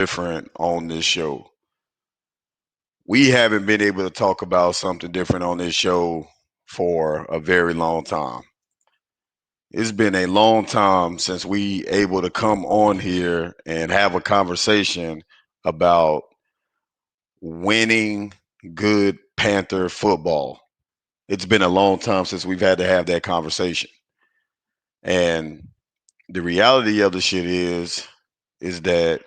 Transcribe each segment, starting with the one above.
different on this show. We haven't been able to talk about something different on this show for a very long time. It's been a long time since we able to come on here and have a conversation about winning good Panther football. It's been a long time since we've had to have that conversation. And the reality of the shit is that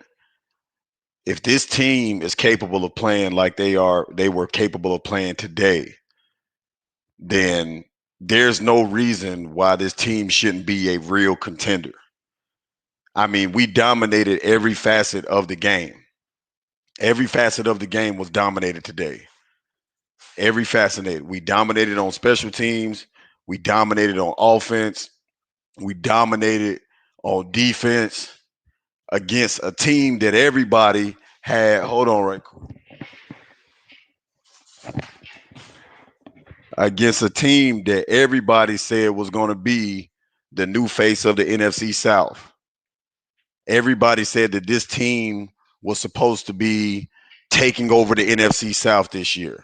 if this team is capable of playing like they were capable of playing today, then there's no reason why this team shouldn't be a real contender. I mean, we dominated every facet of the game. Every facet of the game was dominated today. Every facet. We dominated on special teams. We dominated on offense. We dominated on defense against a team that everybody had. Hold on, right quick. Against a team that everybody said was going to be the new face of the NFC South. Everybody said that this team was supposed to be taking over the NFC South this year.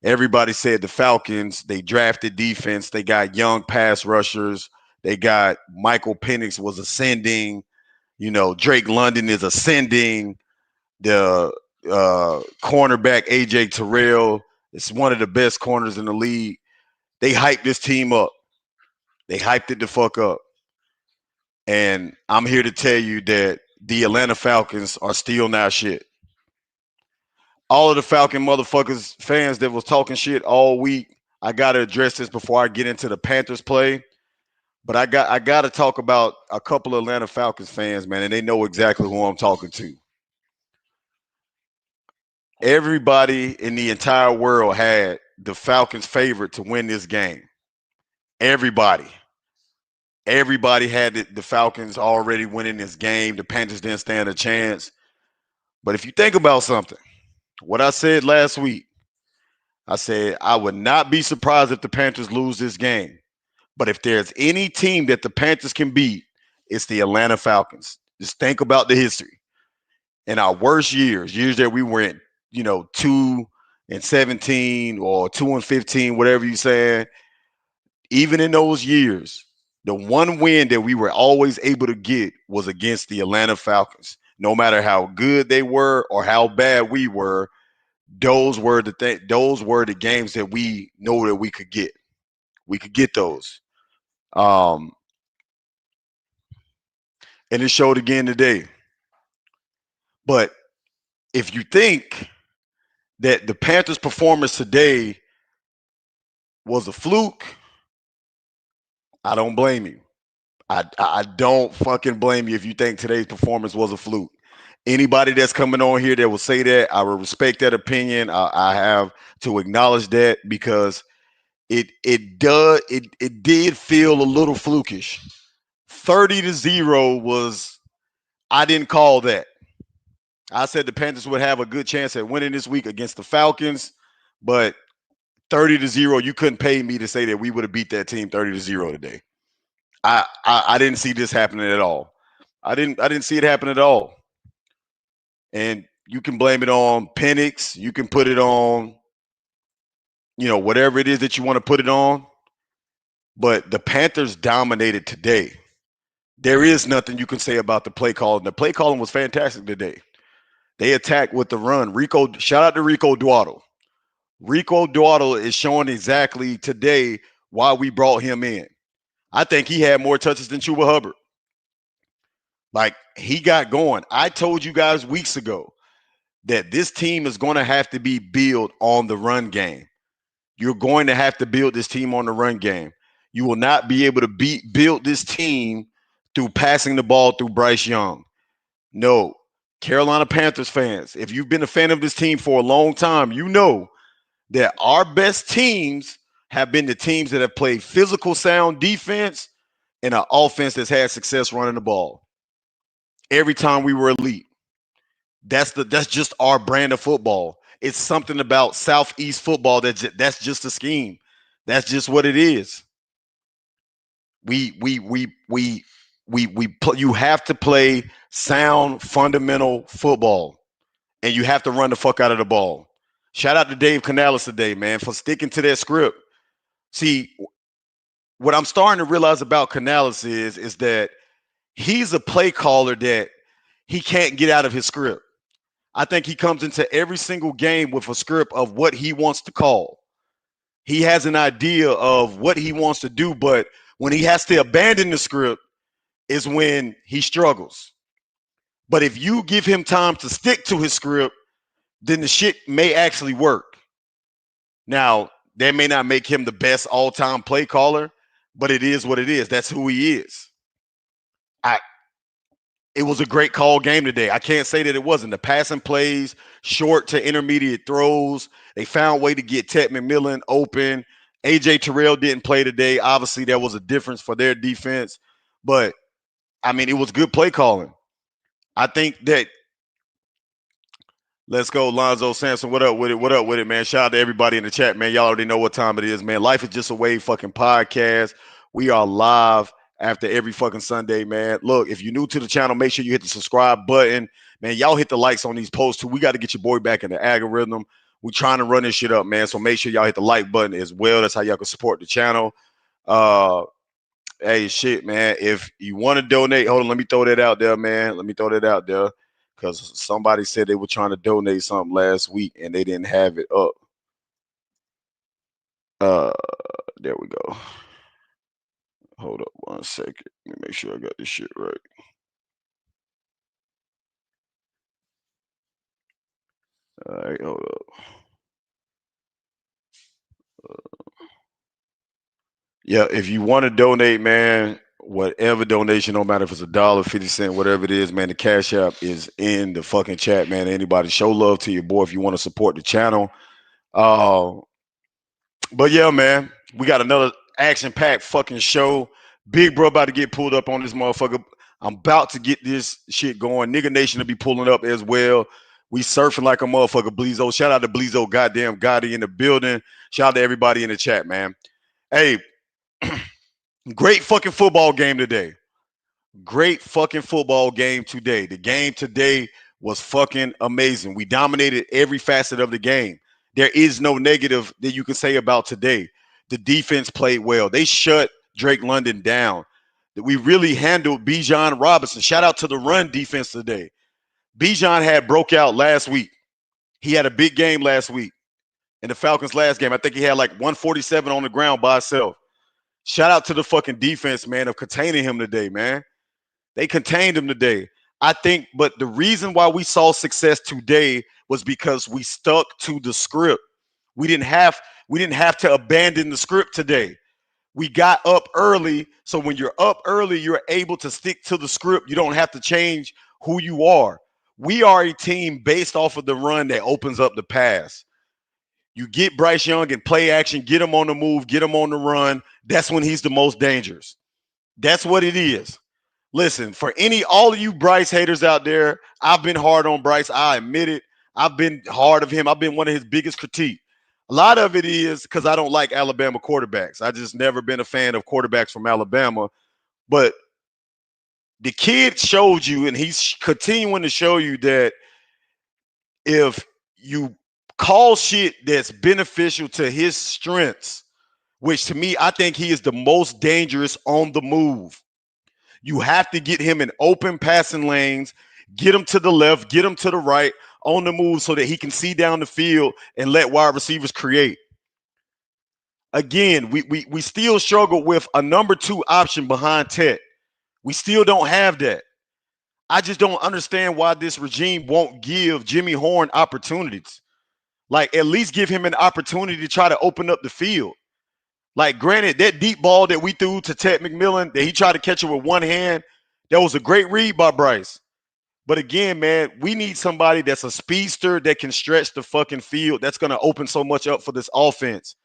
Everybody said the Falcons, they drafted defense, they got young pass rushers, they got Michael Penix was ascending, Drake London is ascending, the cornerback AJ Terrell is one of the best corners in the league. They hyped this team up. They hyped it the fuck up. And I'm here to tell you that the Atlanta Falcons are still not shit. All of the Falcon motherfuckers fans that was talking shit all week, I gotta address this before I get into the Panthers play. But I gotta talk about a couple of Atlanta Falcons fans, man, and they know exactly who I'm talking to. Everybody in the entire world had the Falcons favorite to win this game. Everybody. Everybody had the Falcons already winning this game. The Panthers didn't stand a chance. But if you think about something, what I said last week, I said I would not be surprised if the Panthers lose this game. But if there's any team that the Panthers can beat, it's the Atlanta Falcons. Just think about the history. In our worst years that we went, 2-17 or 2-15, whatever you're saying, even in those years, the one win that we were always able to get was against the Atlanta Falcons. No matter how good they were or how bad we were, those were the games that we know that we could get. We could get those. And it showed again today. But if you think that the Panthers' performance today was a fluke, I don't blame you. I don't fucking blame you if you think today's performance was a fluke. Anybody that's coming on here that will say that, I will respect that opinion. I have to acknowledge that because it did feel a little flukish. 30-0 was, I didn't call that. I said the Panthers would have a good chance at winning this week against the Falcons, but 30-0, you couldn't pay me to say that we would have beat that team 30-0 today. I didn't see this happening at all. I didn't see it happen at all. And you can blame it on Penix. You can put it on, whatever it is that you want to put it on. But the Panthers dominated today. There is nothing you can say about the play calling. The play calling was fantastic today. They attacked with the run. Shout out to Rico Dwaddle. Rico Dwaddle is showing exactly today why we brought him in. I think he had more touches than Chuba Hubbard. Like, he got going. I told you guys weeks ago that this team is going to have to be built on the run game. You're going to have to build this team on the run game. You will not be able to build this team through passing the ball through Bryce Young. No. Carolina Panthers fans, if you've been a fan of this team for a long time, you know that our best teams have been the teams that have played physical sound defense and an offense that's had success running the ball. Every time we were elite. That's just our brand of football. It's something about Southeast football that's just a scheme. That's just what it is. We you have to play sound fundamental football, and you have to run the fuck out of the ball. Shout out to Dave Canales today, man, for sticking to that script. See, what I'm starting to realize about Canales is that he's a play caller that he can't get out of his script. I think he comes into every single game with a script of what he wants to call. He has an idea of what he wants to do, but when he has to abandon the script is when he struggles. But if you give him time to stick to his script, then the shit may actually work. Now, that may not make him the best all-time play caller, but it is what it is. That's who he is. It was a great call game today. I can't say that it wasn't. The passing plays, short to intermediate throws. They found a way to get Ted McMillan open. AJ Terrell didn't play today. Obviously, there was a difference for their defense. But, I mean, it was good play calling. I think that let's go, Lonzo Sampson. What up with it? What up with it, man? Shout out to everybody in the chat, man. Y'all already know what time it is, man. Life is Just a Wave fucking podcast. We are live after every fucking Sunday, man. Look, if you're new to the channel, make sure you hit the subscribe button. Man, y'all hit the likes on these posts too. We got to get your boy back in the algorithm. We trying to run this shit up, man. So make sure y'all hit the like button as well. That's how y'all can support the channel. Hey, shit, man. If you want to donate, hold on, let me throw that out there, man. Let me throw that out there. Because somebody said they were trying to donate something last week and they didn't have it up. There we go. Hold up 1 second. Let me make sure I got this shit right. All right, hold up. Yeah, if you want to donate, man, whatever donation, no matter if it's $1, 50 cents, whatever it is, man, the Cash App is in the fucking chat, man. Anybody, show love to your boy if you want to support the channel. But yeah, man, we got another action-packed fucking show. Big bro about to get pulled up on this motherfucker. I'm about to get this shit going. Nigga Nation to be pulling up as well. We surfing like a motherfucker, Bleezo. Shout out to Bleezo, goddamn Gotti in the building. Shout out to everybody in the chat, man. Hey, great fucking football game today. Great fucking football game today. The game today was fucking amazing. We dominated every facet of the game. There is no negative that you can say about today. The defense played well. They shut Drake London down. We really handled Bijan Robinson. Shout out to the run defense today. Bijan had broke out last week. He had a big game last week in the Falcons' last game. I think he had like 147 on the ground by himself. Shout out to the fucking defense, man, of containing him today, man. They contained him today. I think, but the reason why we saw success today was because we stuck to the script. We didn't have to abandon the script today. We got up early, so when you're up early, you're able to stick to the script. You don't have to change who you are. We are a team based off of the run that opens up the pass. You get Bryce Young in play action, get him on the move, get him on the run. That's when he's the most dangerous. That's what it is. Listen, for all of you Bryce haters out there, I've been hard on Bryce. I admit it. I've been hard of him. I've been one of his biggest critiques. A lot of it is because I don't like Alabama quarterbacks. I just never been a fan of quarterbacks from Alabama. But the kid showed you, and he's continuing to show you that if you call shit that's beneficial to his strengths, which to me, I think he is the most dangerous on the move. You have to get him in open passing lanes, get him to the left, get him to the right on the move so that he can see down the field and let wide receivers create. Again, we still struggle with a number 2 option behind Ted. We still don't have that. I just don't understand why this regime won't give Jimmy Horn opportunities. Like, at least give him an opportunity to try to open up the field. Like, granted, that deep ball that we threw to Ted McMillan, that he tried to catch it with one hand, that was a great read by Bryce. But again, man, we need somebody that's a speedster that can stretch the fucking field. That's going to open so much up for this offense.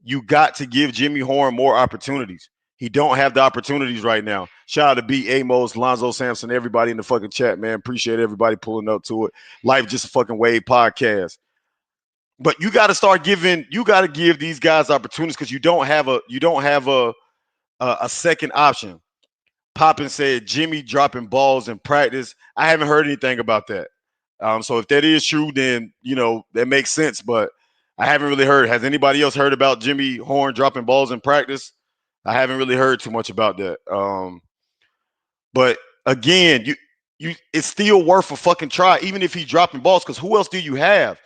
You got to give Jimmy Horn more opportunities. He don't have the opportunities right now. Shout out to B. Amos, Lonzo Sampson, everybody in the fucking chat, man. Appreciate everybody pulling up to it. Life Just a Fucking Wave podcast. But you got to start giving. You got to give these guys opportunities because you don't have a second option. Poppin said Jimmy dropping balls in practice. I haven't heard anything about that. So if that is true, then that makes sense. But I haven't really heard. Has anybody else heard about Jimmy Horn dropping balls in practice? I haven't really heard too much about that. But again, you it's still worth a fucking try, even if he's dropping balls. Because who else do you have?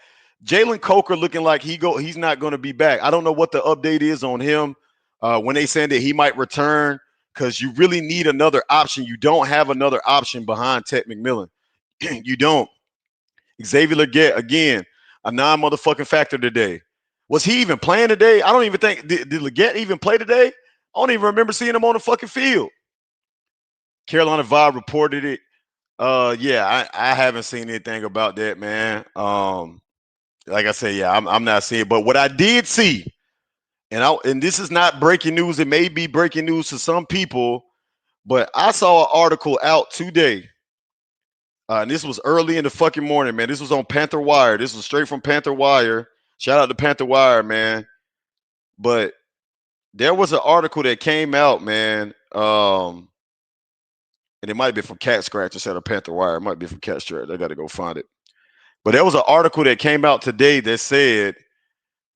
Jalen Coker looking like he's not going to be back. I don't know what the update is on him. When they saying that he might return, because you really need another option. You don't have another option behind Ted McMillan. You don't. Xavier Leggett again, a non-motherfucking factor today. Was he even playing today? I don't even think did Leggett even play today? I don't even remember seeing him on the fucking field. Carolina Vibe reported it. Yeah, I haven't seen anything about that, man. Like I said, yeah, I'm not seeing. But what I did see, and this is not breaking news. It may be breaking news to some people, but I saw an article out today. And this was early in the fucking morning, man. This was on Panther Wire. This was straight from Panther Wire. Shout out to Panther Wire, man. But there was an article that came out, man. And it might be from Cat Scratch instead of Panther Wire. It might be from Cat Scratch. I got to go find it. But there was an article that came out today that said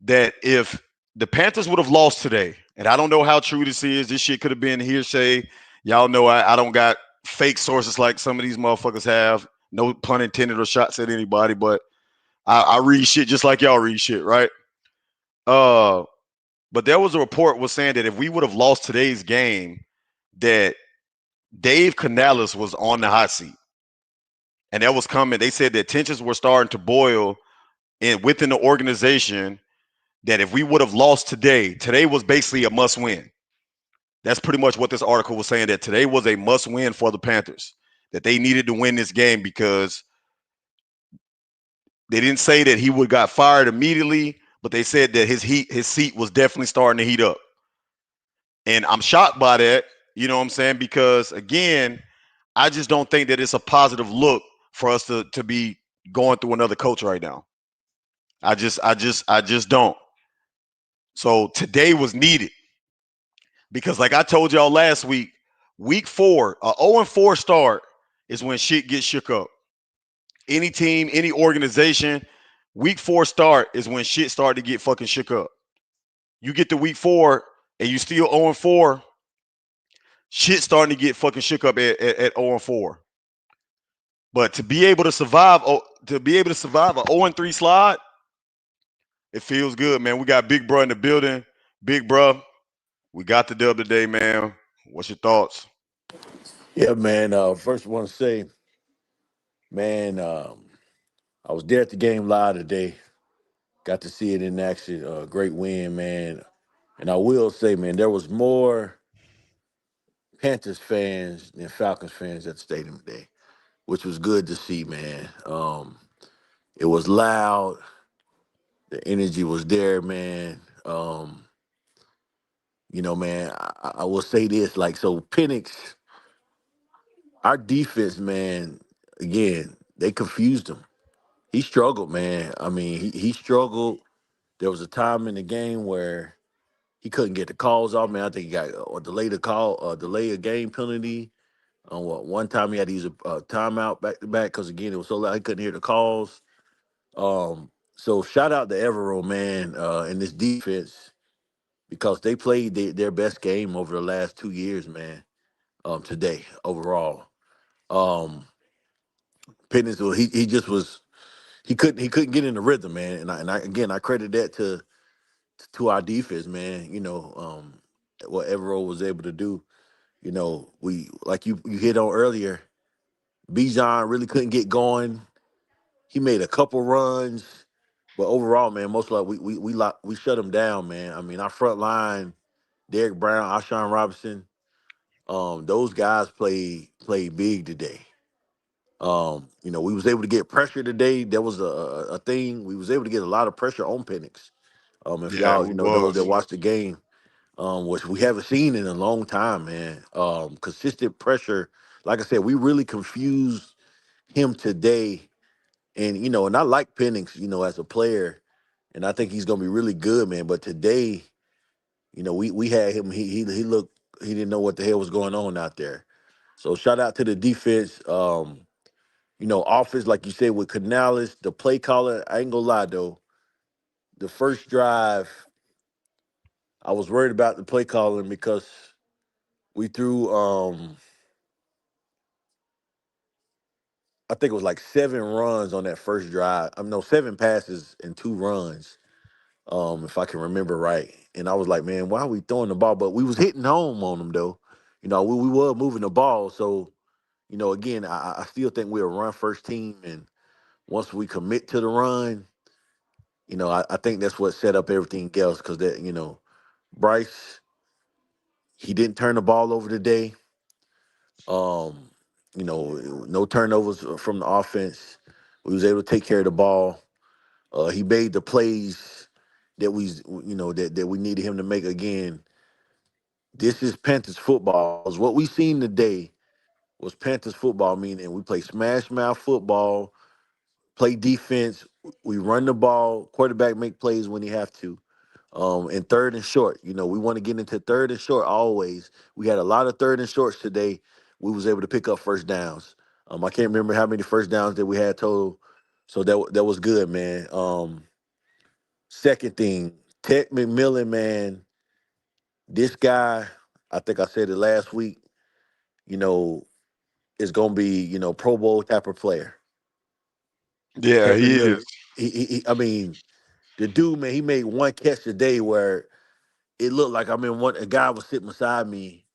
that if the Panthers would have lost today, and I don't know how true this is, this shit could have been hearsay. Y'all know I don't got fake sources like some of these motherfuckers have. No pun intended or shots at anybody, but I read shit just like y'all read shit, right? Uh, but there was a report was saying that if we would have lost today's game, that Dave Canales was on the hot seat, and that was coming. They said that tensions were starting to boil within the organization. That if we would have lost today was basically a must win. That's pretty much what this article was saying. That today was a must win for the Panthers. That they needed to win this game because they didn't say that he would got fired immediately, but they said that his seat was definitely starting to heat up. And I'm shocked by that. You know what I'm saying? Because again, I just don't think that it's a positive look for us to be going through another coach right now. I just don't. So today was needed because, like I told y'all last week, week 4, a 0-4 start is when shit gets shook up. Any team, any organization, week 4 start is when shit start to get fucking shook up. You get to week 4 and you still 0-4, shit starting to get fucking shook up at 0-4. But to be able to survive, a 0-3 slide, it feels good, man. We got Big Bro in the building. Big Bro, we got the dub today, man. What's your thoughts? Yeah, man. First, I want to say, man, I was there at the game live today. Got to see it in action. Great win, man. And I will say, man, there was more Panthers fans than Falcons fans at the stadium today, which was good to see, man. It was loud. The energy was there, man. Man, I will say this, like, so Penix, our defense, man, again, they confused him. He struggled, man. I mean, he struggled. There was a time in the game where he couldn't get the calls off, man. I think he got or delay the call, delay a game penalty. One time he had to use a timeout back to back because again it was so loud he couldn't hear the calls. So shout out to Evero, man, and this defense because they played their best game over the last 2 years, man. Today overall, um, Pennis, he just was he couldn't get in the rhythm, man. And I again I credit that to our defense, man. What Evero was able to do. We like you hit on earlier. Bijan really couldn't get going. He made a couple runs, but overall, man, most like we shut him down, man. I mean, our front line, Derek Brown, Alshon Robinson, those guys played big today. We was able to get pressure today. There was a thing. We was able to get a lot of pressure on Penix. If Yeah, y'all, we those that was. watched the game, which we haven't seen in a long time, man. Consistent pressure. Like I said, we really confused him today. And I like Penix, as a player, and I think he's gonna be really good, man. But today, we had him. He looked. He didn't know what the hell was going on out there. So shout out to the defense. Offense, like you said, with Canales, the play caller, I ain't gonna lie though. The first drive, I was worried about the play calling because we threw I think it was like 7 runs on that first drive. I mean, no, 7 passes and 2 runs, if I can remember right. And I was like, man, why are we throwing the ball? But we was hitting home on them though. We were moving the ball. So, again, I still think we're a run first team. And once we commit to the run, I think that's what set up everything else. Because Bryce, he didn't turn the ball over today. Um, no turnovers from the offense. We was able to take care of the ball. He made the plays that that we needed him to make. Again, this is Panthers football. 'Cause what we seen today was Panthers football, meaning we play smash mouth football, play defense, we run the ball, quarterback make plays when he have to. And third and short, we want to get into third and short always. We had a lot of third and shorts today. We was able to pick up first downs. I can't remember how many first downs that we had total. So that was good, man. Second thing, Ted McMillan, man, this guy, I think I said it last week, you know, is gonna be, Pro Bowl type of player. Yeah, Ted he is. McMillan, I mean, the dude, man, he made one catch today where it looked like a guy was sitting beside me.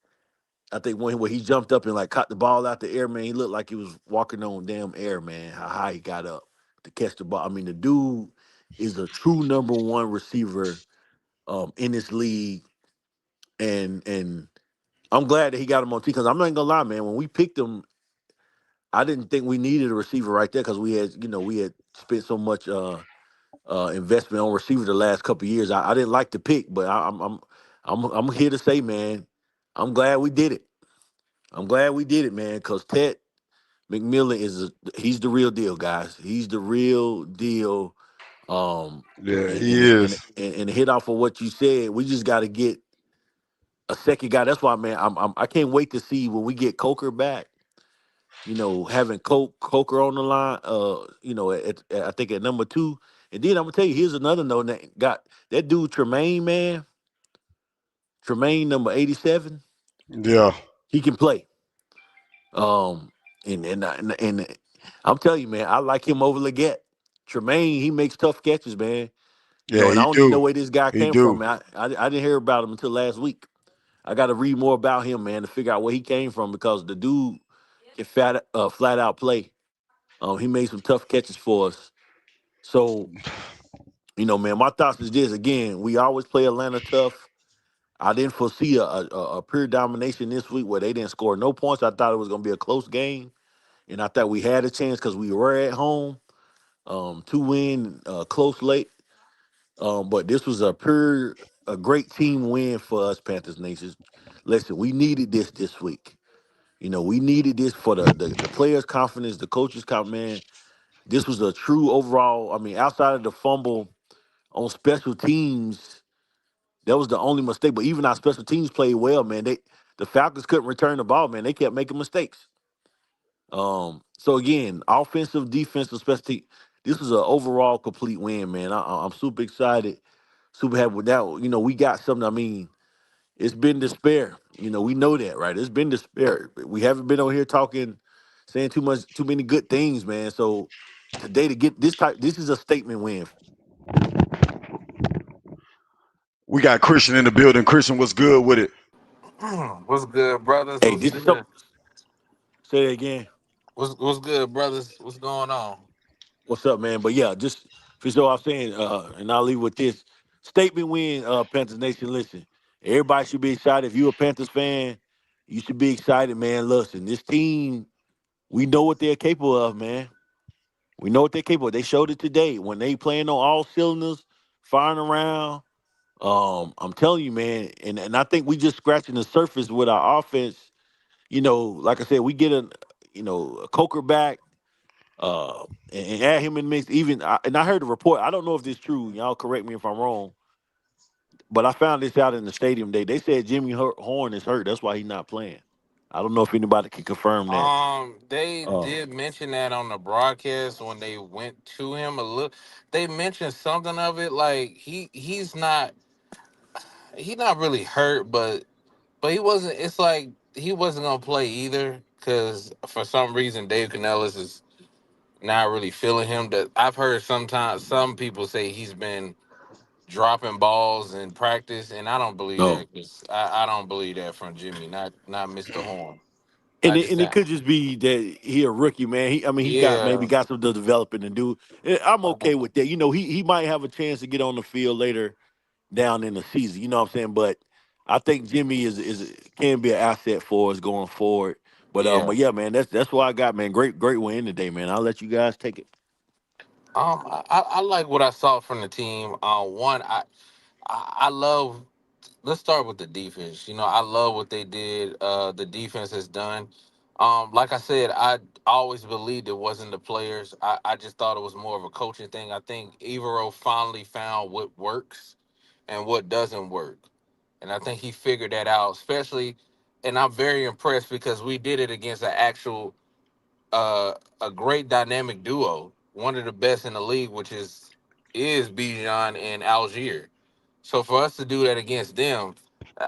I think when he jumped up and like caught the ball out the air, man, he looked like he was walking on damn air, man. How high he got up to catch the ball. I mean, the dude is a true number one receiver in this league, and I'm glad that he got him on T because I'm not gonna lie, man. When we picked him, I didn't think we needed a receiver right there because we had spent so much investment on receiver the last couple of years. I didn't like the pick, but I'm here to say, man, I'm glad we did it. I'm glad we did it, man, because Ted McMillan he's the real deal, guys. He's the real deal. Um, Yeah, and he and is. and and to hit off of what you said, we just got to get a second guy. That's why, man, I can't wait to see when we get Coker back. Having Coker on the line, I think at number 2. And then I'm gonna tell you, here's another note that got that dude Tremaine, man. Tremaine number 87. Yeah, He can play. Um, and I'm telling you, man, I like him over Leggett. Tremaine, he makes tough catches, man. yeah, And I he don't even do. know where this guy He came do. from, man. I didn't hear about him until last week. I got to read more about him, man, to figure out where he came from because the dude can flat out play. He made some tough catches for us. So, man, my thoughts is this. Again, we always play Atlanta tough. I didn't foresee a pure domination this week where they didn't score no points. I thought it was going to be a close game, and I thought we had a chance because we were at home to win close late. But this was a great team win for us, Panthers Nation. Listen, we needed this week. We needed this for the players' confidence, the coaches' confidence. Man, this was a true overall. I mean, outside of the fumble on special teams, that was the only mistake. But even our special teams played well, man. The Falcons couldn't return the ball, man. They kept making mistakes. So again, offensive, defensive, special team. This was an overall complete win, man. I'm super excited, super happy with that. We got something. I mean, it's been despair. We know that, right? It's been despair. We haven't been on here talking, saying too many good things, man. So today to get this is a statement win. We got Christian in the building. Christian, what's good with it? What's good, brothers? Hey, What's this is good? something. Say it again. What's good, brothers? What's going on? What's up, man? But yeah, just for sure I'm saying, and I'll leave with this statement win, Panthers Nation. Listen, everybody should be excited. If you're a Panthers fan, you should be excited, man. Listen, this team, we know what they're capable of, man. We know what they're capable of. They showed it today when they playing on all cylinders, firing around. I'm telling you, man, and I think we just scratching the surface with our offense. Like I said, we get a Coker back. And add him in the mix. And I heard the report. I don't know if this is true. Y'all correct me if I'm wrong. But I found this out in the stadium day. They said Jimmy Horn is hurt. That's why he's not playing. I don't know if anybody can confirm that. They Uh, did mention that on the broadcast when they went to him a little. They mentioned something of it like he's not really hurt, but he wasn't. It's like he wasn't gonna play either because for some reason Dave Canellis is not really feeling him. That I've heard sometimes some people say he's been dropping balls in practice, and I don't believe no. that because I don't believe that from Jimmy, not Mr. Horn. I And just it could just be that he a rookie, man. I mean, he's got yeah. maybe got some developing to do. I'm okay with that. You know, he might have a chance to get on the field later down in the season. You know what I'm saying? But I think Jimmy is can be an asset for us going forward. Yeah. But yeah, man, that's what I got, man. Great win today, man. I'll let you guys take it. I like what I saw from the team. One, I love. Let's start with the defense. You know, I love what they did. The defense has done. Like I said, I always believed it wasn't the players. I just thought it was more of a coaching thing. I think Evero finally found what works and what doesn't work, and I think he figured that out. Especially, and I'm very impressed because we did it against an actual a great dynamic duo, one of the best in the league, which is Bijan and Algier. So for us to do that against them,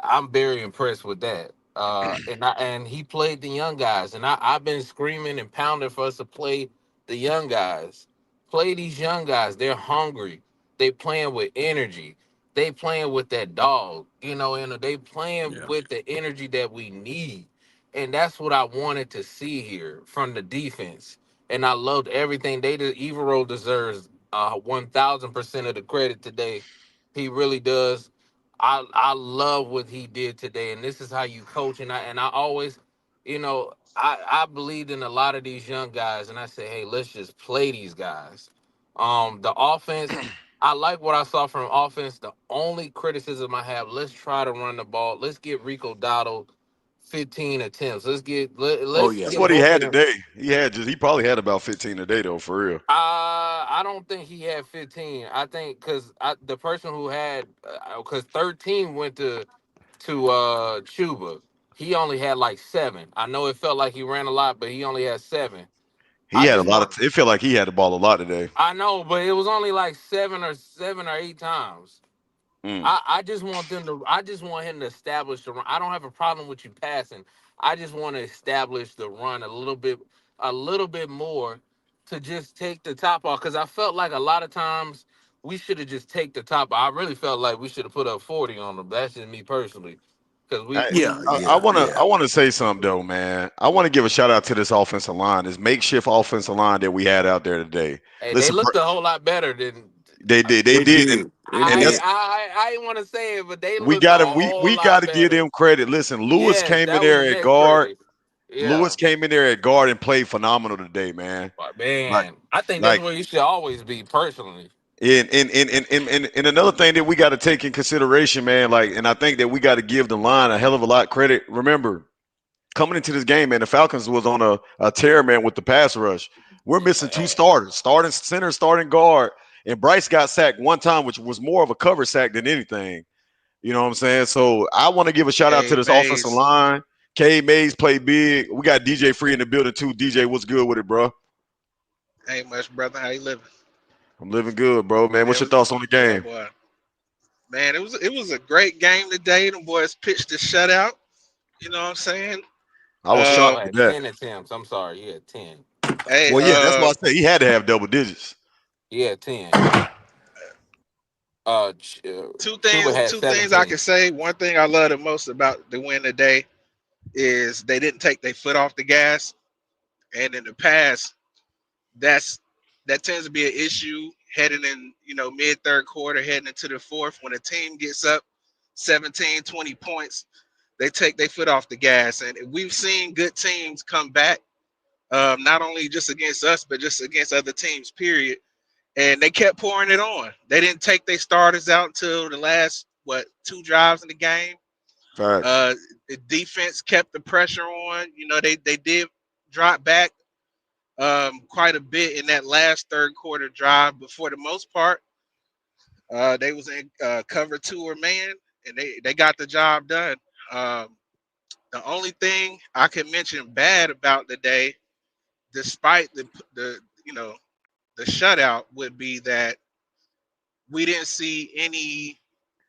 I'm very impressed with that. And he played the young guys, and I've been screaming and pounding for us to play the young guys. Play these young guys. They're hungry. They playing with energy. They playing with that dog, and they playing Yeah. with the energy that we need. And that's what I wanted to see here from the defense. And I loved everything they did. Evero deserves 1,000% of the credit today. He really does. I love what he did today, and this is how you coach. And I always, I believed in a lot of these young guys, and I said, hey, let's just play these guys. The offense, I like what I saw from offense. The only criticism I have, let's try to run the ball. Let's get Rico Dotto 15 attempts. Oh Let's yeah, That's get what he yeah. both of had them. today. He probably had about 15 a day though, for real. I don't think he had 15. I think because the person who had because 13 went to Chuba. He only had like 7. I know it felt like he ran a lot, but he only had 7. He I had a just lot want. of. It felt like he had the ball a lot today. I know, but it was only like 7 or 8 times. Mm. I just want them to. I just want him to establish the run. I don't have a problem with you passing. I just want to establish the run a little bit more, to just take the top off. Because I felt like a lot of times we should have just take the top. I really felt like we should have put up 40 on them. That's just me personally. Because we I, we Yeah, I yeah, want to. yeah. I want to say something though, man. I want to give a shout out to this offensive line, this makeshift offensive line that we had out there today. hey, they Listen, looked a whole lot better than. they did. They They did, did. They and I that's did. I I didn't want to say it, but they we looked a got to we whole got lot to give better. them credit. Listen, Lewis Yes, came in that was there at next guard. credit. Lewis Yeah. came in there at guard and played phenomenal today, man. But Like, man, I think that's like, where you should always be personally. and another thing that we got to take in consideration, man. Like, and I think that we got to give the line a hell of a lot credit. Remember, coming into this game, man, the Falcons was on a tear, man, with the pass rush. We're missing two Hey, starters, starting center, starting guard, and Bryce got sacked one time, which was more of a cover sack than anything. You know what I'm saying? So I want to give a shout out to Hey, this offensive Mays. line. K Mays played big. We got DJ Free in the building too. DJ, what's good with it, bro? Hey, much brother. How you living? I'm living good, bro. Man, Man, what's your thoughts on the oh game? boy, man, it was a great game today. The boys pitched a shutout. You know what I'm saying? I was Debo shocked Um, with had that. 10 attempts. I'm sorry, he had 10. hey, Well, yeah, that's why I said he had to have double digits. He had 10. two Chuba things. had Two things I can 17. say. One thing I love the most about the win today is they didn't take their foot off the gas. And in the past, that's that tends to be an issue heading in, mid third quarter, heading into the fourth. When a team gets up 17, 20 points, they take their foot off the gas. And we've seen good teams come back, not only just against us, but just against other teams, period. And they kept pouring it on. They didn't take their starters out until the last, 2 drives in the game. Facts. The defense kept the pressure on. They did drop back quite a bit in that last third quarter drive, but for the most part, they was in cover 2 or man, and they got the job done. Um, The only thing I can mention bad about the day, despite the the shutout, would be that we didn't see any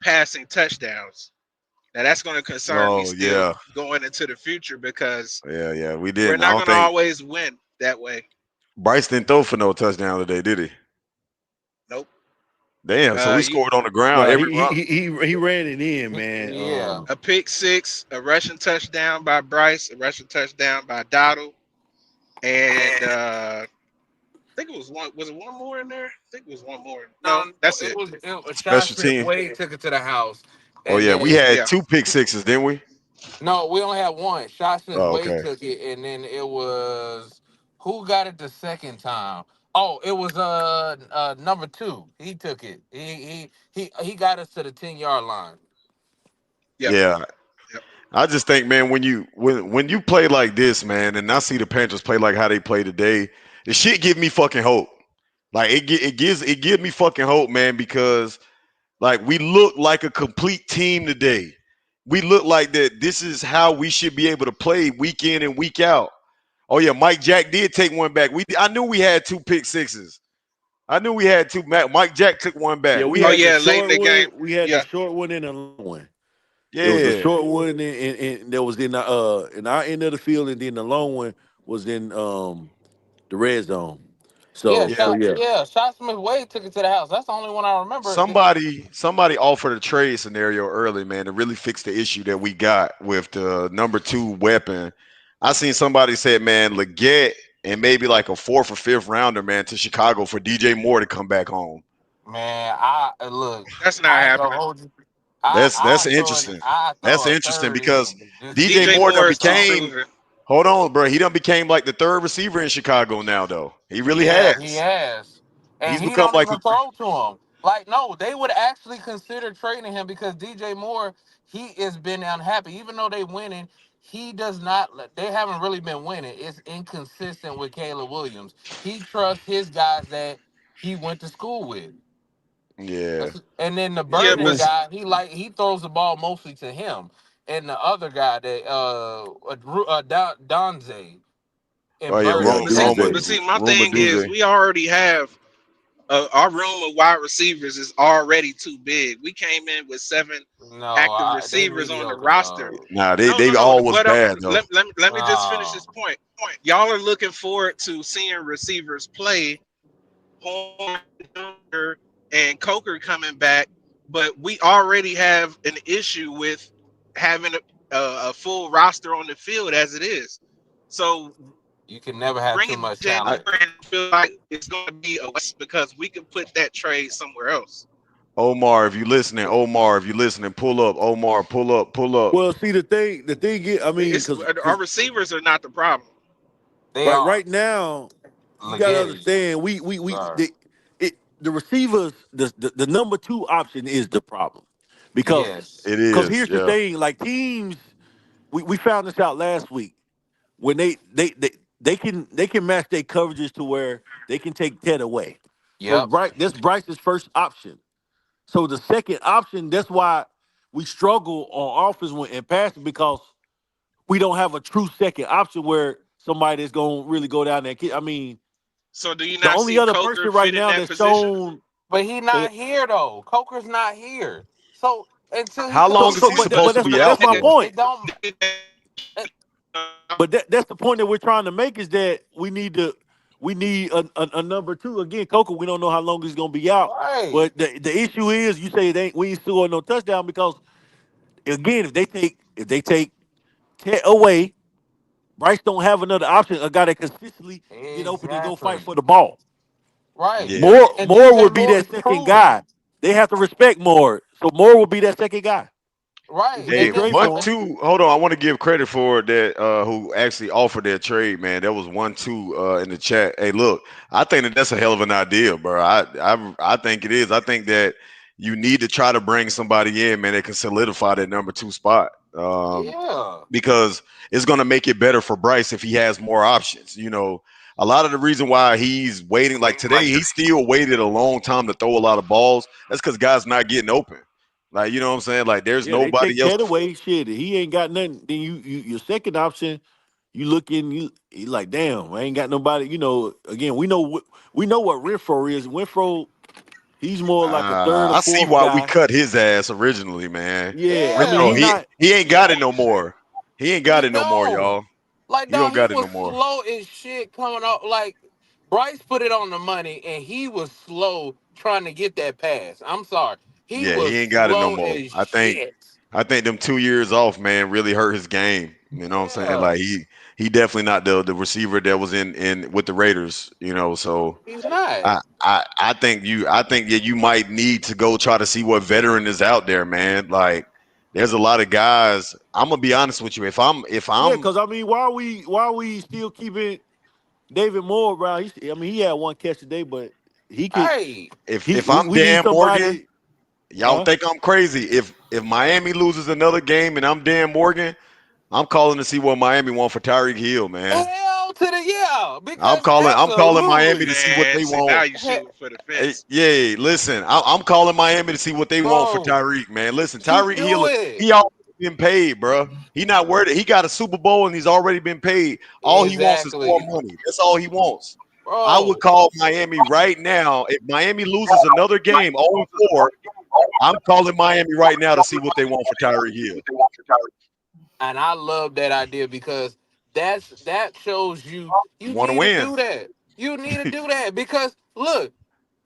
passing touchdowns. Now that's going to concern me Oh still yeah, going into the future because yeah. We we're didn't. I not don't going to think always win that way. Bryce didn't throw for no touchdown today, did he? Nope. Damn. So we You scored on the ground Nah, every run. he ran it in, man. Yeah. a pick six, a rushing touchdown by Bryce, a rushing touchdown by Dottle, and I think it was one. Was it one more in there? I think it was one more. No, No, that's it it. was Sean Special Smith team. Wade took it to the house, Oh and yeah, we then had Yeah. two pick sixes, didn't we? no, we only had one. Sean Smith Oh, Wade okay. took it, and then it was who got it the second time? Oh, it was number two. He took it. He got us to the 10-yard line. Yep. Yeah. Yep. I just think, man, when you play like this, man, and I see the Panthers play like how they play today, the shit give me fucking hope. Like it gives me fucking hope, man, because like we look like a complete team today. We look like that. This is how we should be able to play week in and week out. Oh yeah, Mike Jack did take one back. I knew we had two pick sixes. I knew we had two. Mike Jack took one Yeah, back. we We Oh had had the yeah, late in short the game. one. We had the Yeah. short one and the long one. It was a yeah. short one and that was in our end of the field, and then the long one was in the red zone. Yeah, So yeah. Sean Smith Wade took it to the house. That's the only one I remember. Somebody offered a trade scenario early, man, to really fix the issue that we got with the number two weapon. I seen somebody said, man, Leggett and maybe like a fourth or fifth rounder, man, to Chicago for DJ Moore to come back home. Man, I look. That's not I ain't gonna happening. hold you. That's interesting. I That's throw a interesting third because in. Just DJ DJ Moore done Moore is too became. proven. Hold on, bro. He done became like the third receiver in Chicago now, though. He really yeah, he has. has, and He's he become don't like a. even throw to him. Like no, they would actually consider trading him because DJ Moore he has been unhappy. Even though they winning, he does not. They haven't really been winning. It's inconsistent with Caleb Williams. He trusts his guys that he went to school with. Yeah. And then the Yeah, Burden but Who's guy, he throws the ball mostly to him, and the other guy that Donze oh and yeah, Yeah, Burden. Rome but see, Rome Doomsday. but see, my Rome thing is Duze. we already have our room of wide receivers is already too big. We came in with 7 No, active they receivers on the mediocre, roster. dog. Nah, No, they no, no. all was What bad though. let me just finish this Oh, point. Y'all are looking forward to seeing receivers play Horn, Jr., and Coker coming back, but we already have an issue with having a full roster on the field as it is. So you can never have too bringing much DJ I, talent. Moore in, I feel like it's going to be a waste because we can put that trade somewhere else. Omar, if you listening, Omar, if you listening, pull up. Omar, pull up, pull up. Well, see the thing is, I mean, It's our receivers are not the problem. They are right now you got to Leggett. understand Sorry. the receivers the number two option is the problem because Yes. It is, here's the yeah. thing, like teams, we found this out last week when they can match their coverages to where they can take Ted away. So Yep. that's Bryce's first option. So the second option, that's why we struggle on offense and passing because we don't have a true second option where somebody is going to really go down there. I mean, So do you the not only see other Coker person right fit in now that that's position? shown. But he Go not ahead. here though. Coker's not here. So until he How comes long to is he fruition, But supposed to be out that's my for? point. it don't. But that's the point that we're trying to make is that we need a number two again. Coco, we don't know how long he's gonna be out. Right. But the issue is, you say we ain't scoring no touchdown because again, if they take Ted away, Bryce don't have another option. A guy that consistently get open and go fight Exactly. for the ball. Right. Yeah. And Moore DJ would be Moore that is second proven. guy. They have to respect Moore, so Moore will be that second guy if Right. we can Hey, And then trade so for him. 1-2. Hold on, I want to give credit for that. Who actually offered that trade, man? That was 1-2 in the chat. Hey, look, I think that's a hell of an idea, bro. I think it is. I think that you need to try to bring somebody in, man, that can solidify that number two spot. yeah. Because it's going to make it better for Bryce if he has more options. You know, a lot of the reason why he's waiting, like today, he still waited a long time to throw a lot of balls. That's because guys not getting open. Like, you know what I'm saying? Like, there's Yeah, they take nobody else. that away. Shit, he ain't got nothing. Then you your second option, you look in, you like, damn, I ain't got nobody. You know, again, we know what Renfro is. Renfro, he's more like a third or I see fourth why we guy. cut his ass originally, man. Yeah, I mean, Renfro, he Yeah, not. he ain't got it no more. He ain't got he it no more, don't. y'all. Like, He don't dog, he got it was no more. slow as shit coming off. Like, Bryce put it on the money, and he was slow trying to get that pass. I'm sorry. He Yeah, was he ain't got it no slow more. as shit. I think them 2 years off, man, really hurt his game. You know what I'm saying? Yeah, Like he definitely not the receiver that was in with the Raiders. You know, so he's not. I think that you might need to go try to see what veteran is out there, man. Like there's a lot of guys. I'm gonna be honest with you. If Yeah, I'm because I mean, why we still keeping David Moore around? I mean, he had one catch today, but he could. Hey, if I'm We need Dan Morgan, somebody. y'all Huh? think I'm crazy. If Miami loses another game and I'm Dan Morgan, I'm calling to see what Miami want for Tyreek Hill, man. hell to the yeah, because I'm calling Miami to absolutely, see what Man, they see now want. you shooting for the Hey, fence. yeah, listen, I'm calling Miami to see what they want for bro, Tyreek, man. Listen, you Tyreek do Hill, it he already been paid, bro. He not worried. He got a Super Bowl and he's already been paid. All he wants is more exactly, money. That's all he wants. I would bro. call Miami right now. If Miami loses another game, 0-4, I'm calling Miami right now to see what they want for Tyreek Hill. And I love that idea because that shows you You want to need to win. do that. You need to do that because look,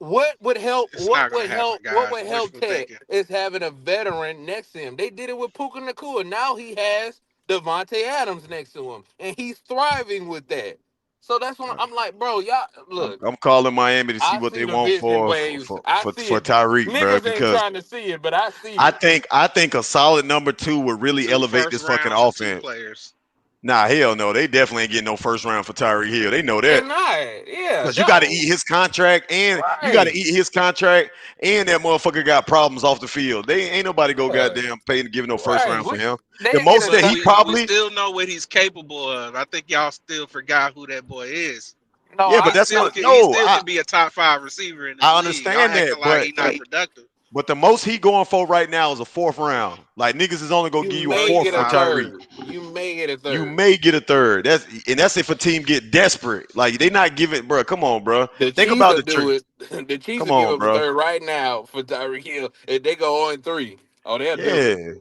It's not gonna happen, what guys. would help Wishful Ted thinking. is having a veteran next to him. They did it with Puka Nakua. Now he has Devontae Adams next to him, and he's thriving with that. So that's when I'm like, bro, y'all look. I'm calling Miami to see I what see they the want vision waves. I see for it. Tyreek, bro. Niggas ain't Because trying to see it, but I see it. I think a solid number two would really Two elevate first this fucking rounds and two offense. players. Nah, hell no, they definitely ain't getting no first round for Tyreek Hill. They know They're that. not. Yeah, Because you got to no. eat his contract, and you got to Right. eat his contract, and that motherfucker got problems off the field. They ain't nobody go Yeah. goddamn pay to give no first Right. round for him. The They get most a that But he we probably, still know what he's capable of. I think y'all still forgot who that boy is. no. yeah, but that's what He no, still can be a top five receiver in this I league. Y'all understand acting that, like he not productive. but the most he going for right now is a fourth round. Like niggas is only gonna You give you a No, may he's fourth get a for not. Tyreek. third. You may get a You third. may get a third. That's if a team get desperate. Like they not giving, bro. Come on, bro. The Think Chiefs about will the do tree. it. The Chiefs Come will give on, up a bro. third right now for Tyreek Hill if they go 0-3. Oh, they'll do it. Yeah.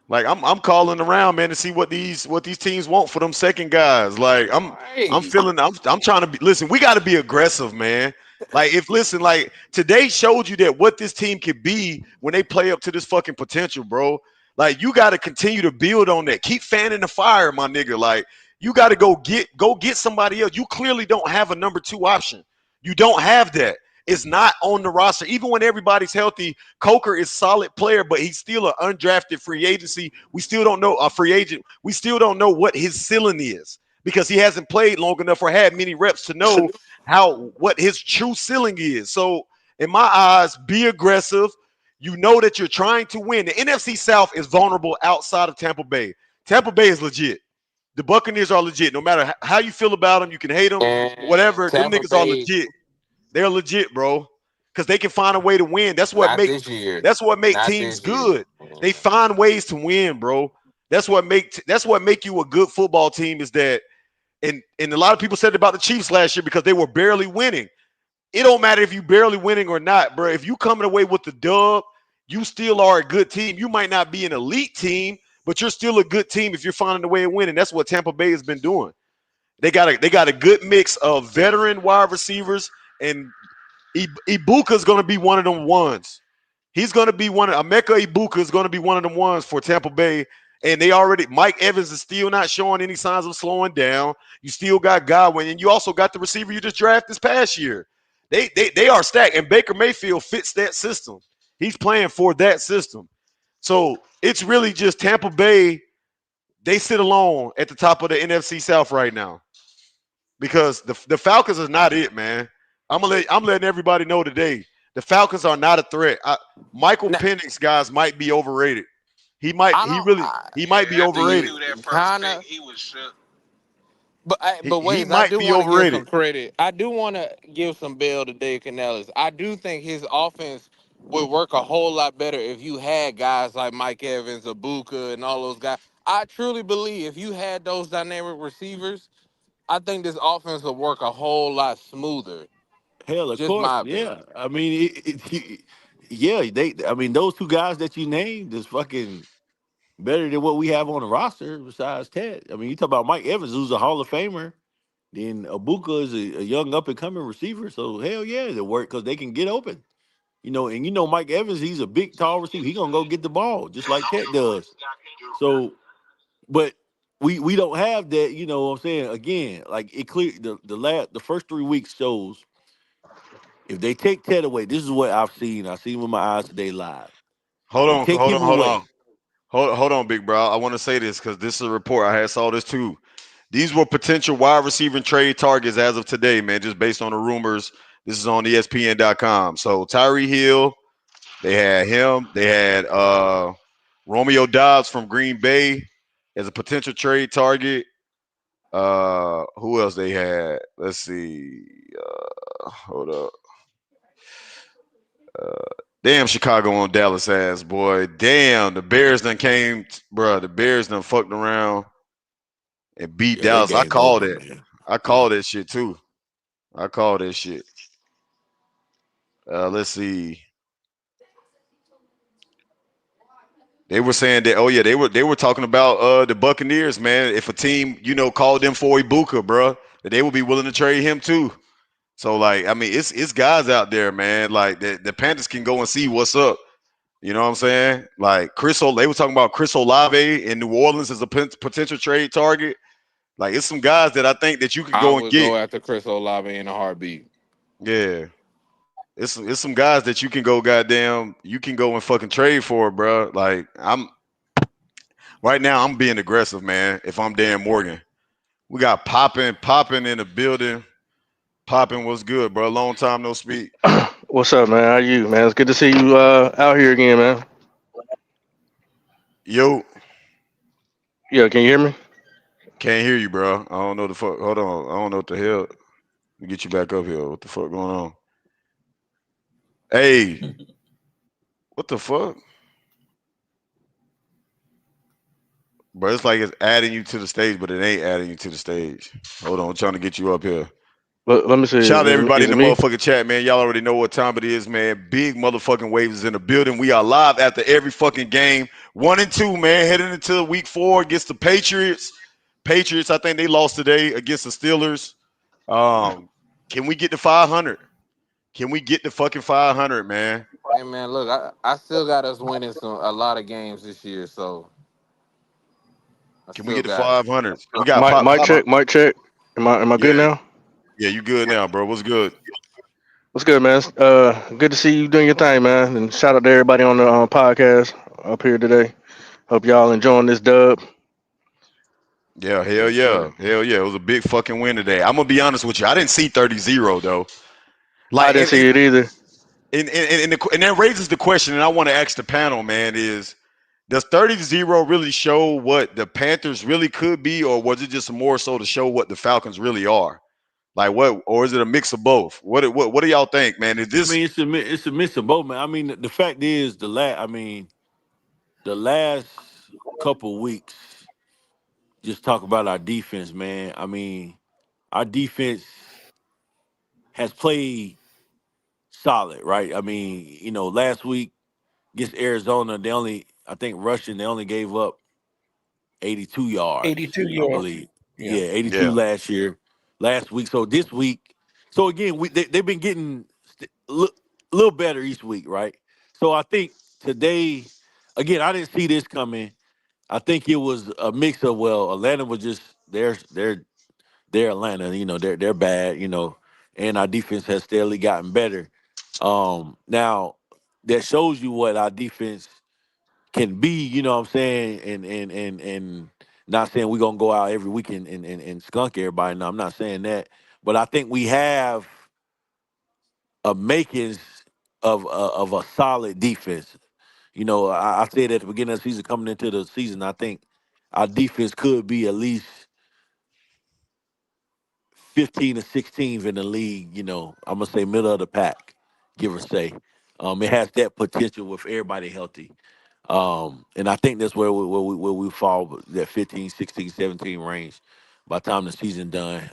Like I'm calling around, man, to see what these teams want for them second guys. Like I'm Right. feeling I'm trying to be listen, we gotta be aggressive, man. Like if listen, like today showed you that what this team could be when they play up to this fucking potential, bro. Like you gotta continue to build on that. Keep fanning the fire, my nigga. Like you gotta go get somebody else. You clearly don't have a number two option. You don't have that. It's not on the roster. Even when everybody's healthy, Coker is solid player, but he's still an undrafted free agency. We still don't know a free agent. We still don't know what his ceiling is because he hasn't played long enough or had many reps to know how what his true ceiling is. So, in my eyes, be aggressive. You know that you're trying to win. The NFC South is vulnerable outside of Tampa Bay. Tampa Bay is legit. The Buccaneers are legit. No matter how you feel about them, you can hate them, And whatever. Them Tampa niggas are Bay, legit. They're legit, bro. Because they can find a way to win. not this year. That's what make Not teams this year. good. They find ways to win, bro. That's what make you a good football team is that and a lot of people said about the Chiefs last year because they were barely winning. It don't matter if you barely winning or not, bro. If you coming away with the dub, you still are a good team. You might not be an elite team, but you're still a good team if you're finding a way of winning. That's what Tampa Bay has been doing. They got a good mix of veteran wide receivers and Ibuka is going to be one of them ones. He's going to be one of Emeka Ibuka is going to be one of them ones for Tampa Bay. And they already Mike Evans is still not showing any signs of slowing down. You still got Godwin, and you also got the receiver you just drafted this past year. They are stacked, and Baker Mayfield fits that system. He's playing for that system. So it's really just Tampa Bay. They sit alone at the top of the NFC South right now because the Falcons is not it, man. I'm letting everybody know today. The Falcons are not a threat. Michael Nah, Penix, guys, might be overrated. I don't. He might be Yeah, after he overrated. threw that first Kind pick, of. he was shook. But He ways, I might do be want to give overrated. some credit. I do want to give some bail to Dave Canellis. I do think his offense would work a whole lot better if you had guys like Mike Evans, Abuka, and all those guys. I truly believe if you had those dynamic receivers, I think this offense would work a whole lot smoother. Hell, of Just course, my opinion. yeah. I mean, yeah, they. I mean, those two guys that you named is fucking better than what we have on the roster besides Ted. I mean, you talk about Mike Evans, who's a Hall of Famer. Then Abuka is a young up and coming receiver. So hell yeah, it work because they can get open. And Mike Evans, he's a big, tall receiver. He gonna go get the ball just like Tech does. So, but we don't have that. You know what I'm saying? Again, like it clear the first 3 weeks shows if they take Ted away. This is what I've seen. I've seen with my eyes today live. Hold They on, take hold him on, hold on. away. Hold on, big bro. I want to say this because this is a report. I had saw this too. These were potential wide receiver trade targets as of today, man, just based on the rumors. This is on ESPN.com. So Tyree Hill, they had him. They had Romeo Dobbs from Green Bay as a potential trade target. Who else they had? Let's see. Hold up. Damn, Chicago on Dallas ass, boy. Damn, the Bears done came, bro. The Bears done fucked around and beat Yeah, they Dallas. I game called over, it. man. I Yeah. called that shit too. I called that shit. Let's see. They were saying that. Oh yeah, they were talking about the Buccaneers, man. If a team called them for Ibuka, bro, that they would be willing to trade him too. So like, I mean, it's guys out there, man. Like the Panthers can go and see what's up. You know what I'm saying? Like they were talking about Chris Olave in New Orleans as a potential trade target. Like it's some guys that I think that you could I go and would get. go after Chris Olave in a heartbeat. Yeah, it's some guys that you can go goddamn. You can go and fucking trade for, bro. Like I'm right now. I'm being aggressive, man. If I'm Dan Morgan, we got popping in the building. Popping was good, bro. Long time no speak. What's up, man? How you, man? It's good to see you out here again, man. Yo, Yeah, can you hear me? can't hear you, bro. I don't know the fuck. Hold on. I don't know what the hell. Let me get you back up here. What the fuck going on? Hey, what the fuck? Bro, it's like it's adding you to the stage, but it ain't adding you to the stage. Hold on, I'm trying to get you up here. Let me see. Shout out to everybody Is in it the me? motherfucking chat, man. Y'all already know what time it is, man. Big motherfucking waves is in the building. We are live after every fucking game. 1-2, man. Heading into week 4 against the Patriots. Patriots, I think they lost today against the Steelers. Um, can we get to 500? Can we get to fucking 500, man? Hey man, look, I still got us winning a lot of games this year, so I Can we still get to got it. 500? We got Mic, pop, mic pop. check, mic check. Am I Yeah, good now? yeah, you good now, bro? What's good? What's good, man? Good to see you doing your thing, man. And shout out to everybody on the podcast up here today. Hope y'all enjoying this dub. Yeah, hell Yes, yeah. sir. Hell yeah. It was a big fucking win today. I'm gonna be honest with you. I didn't see 30-0 though. I Like didn't see it either. and that raises the question, and I want to ask the panel, man, is does 30-0 really show what the Panthers really could be, or was it just more so to show what the Falcons really are? Like what, or is it a mix of both? What do y'all think, man? Is I this mean, it's a mix of both, man. I mean, the fact is the last couple weeks. Just talk about our defense, man. I mean, our defense has played solid, right? I mean, last week against Arizona, I think rushing, they only gave up 82 yards, 82 I yards. believe. Yeah. Yeah, 82 yeah. last week. So this week, so again, they've been getting a little better each week, right? So I think today, again, I didn't see this coming. I think it was a mix of, well, Atlanta was just they're Atlanta, they're bad, and our defense has steadily gotten better. Now that shows you what our defense can be, you know what I'm saying, and not saying we're gonna go out every week and skunk everybody. No, I'm not saying that. But I think we have a makings of a solid defense. I said at the beginning of the season, coming into the season, I think our defense could be at least 15 or 16th in the league. I'm gonna say middle of the pack, give or say. It has that potential with everybody healthy. And I think that's where we fall that 15, 16, 17 range by the time the season done.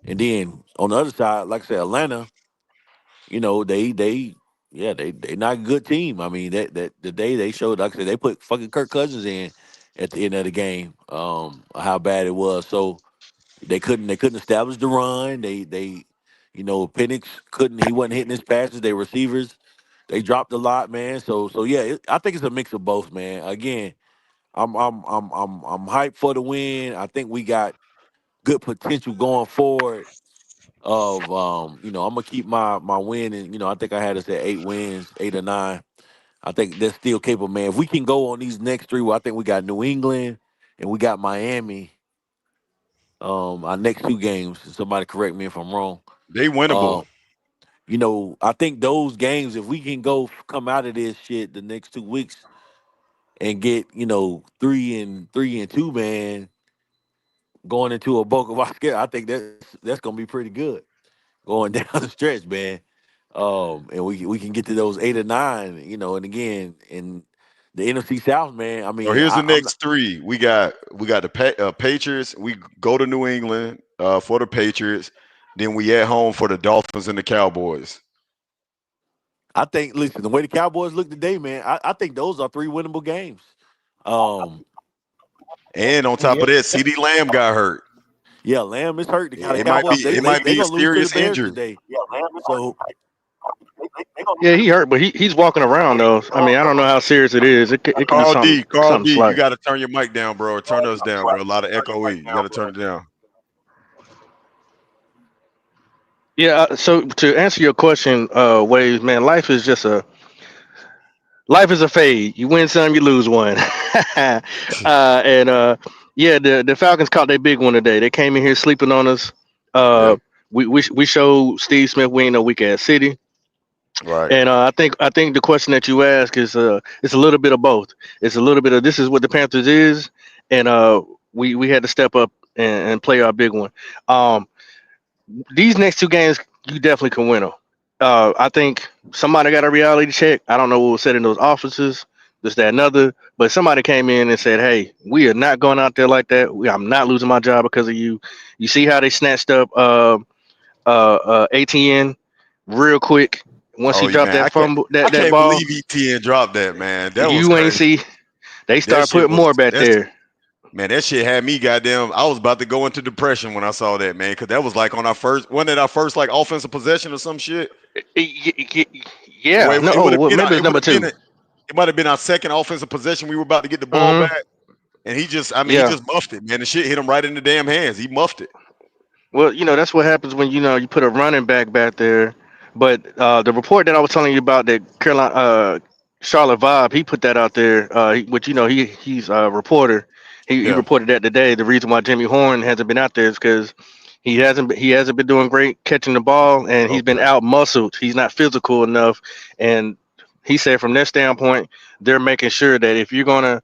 And then on the other side, like I said, Atlanta, they not a good team. I mean, that the day they showed, like I said, they put fucking Kirk Cousins in at the end of the game. How bad it was. So they couldn't establish the run. Penix couldn't. He wasn't hitting his passes. They receivers. They dropped a lot, man. So yeah, I think it's a mix of both, man. Again, I'm hyped for the win. I think we got good potential going forward. I'm gonna keep my win, and I think I had us at 8 wins, 8 or 9. I think that's still capable, man. If we can go on these next three, well, I think we got New England and we got Miami. Our next 2 games. Somebody correct me if I'm wrong. They winnable. Uh, I think those games, if we can come out of this shit the next 2 weeks and get 3-2, man, going into a bulk of our schedule, I think that's gonna be pretty good going down the stretch, man. And we can get to those 8 or 9, and again in the NFC South, man. I So mean, here's the I'm not. next three. We got the Patriots. We go to New England for the Patriots. Then we at home for the Dolphins and the Cowboys. I think, listen, the way the Cowboys look today, man, I think those are 3 winnable games. Um, And on top Yeah, of that, CD Lamb got hurt. yeah, Lamb is hurt. The It might be Cowboys, they it they might they be a gonna lose to the serious Bears injury. today. So yeah, he hurt, but he's walking around though. I mean, I don't know how serious it is. It could be Carl something D, you slight. got to turn your mic down, bro. Or turn us down, bro. A lot of echo. You got to turn it down. Yeah. So to answer your question, Waves, man, life is a fade. You win some, you lose one. And yeah, the Falcons caught their big one today. They came in here sleeping on us. Uh, Yep. we showed Steve Smith we ain't no weak ass city. Right. And I think the question that you ask is it's a little bit of both. It's a little bit of this is what the Panthers is, and we had to step up and play our big one. Um, these next 2 games you definitely can win them. I think somebody got a reality check. I don't know what was said in those offices, this, that, another, but somebody came in and said, "Hey, we are not going out there like that. I'm not losing my job because of you." You see how they snatched up ATN real quick once he Oh, yeah, dropped man. that fumble, I that can't ball. believe ETN dropped that, man. That was You ain't crazy. see they That start shit putting was more back that's there. Man, that shit had me goddamn. I was about to go into depression when I saw that, man, because that was like on our first one of our first like offensive possession or some shit. Or Yeah, it would no, have well, been maybe it's it would number have been two. it might have been our second offensive possession. We were about to get the ball Hmm. back, and he Yeah. just muffed it, man. The shit hit him right in the damn hands. He muffed it. Well, that's what happens when you put a running back there. But the report that I was telling you about that Carolina, Charlotte Vibe, he put that out there. Which he's a reporter. He Yeah. reported that today. The reason why Jimmy Horn hasn't been out there is because he hasn't been doing great catching the ball, and he's been Okay. out muscled. He's not physical enough, and he said from their standpoint, they're making sure that if you're gonna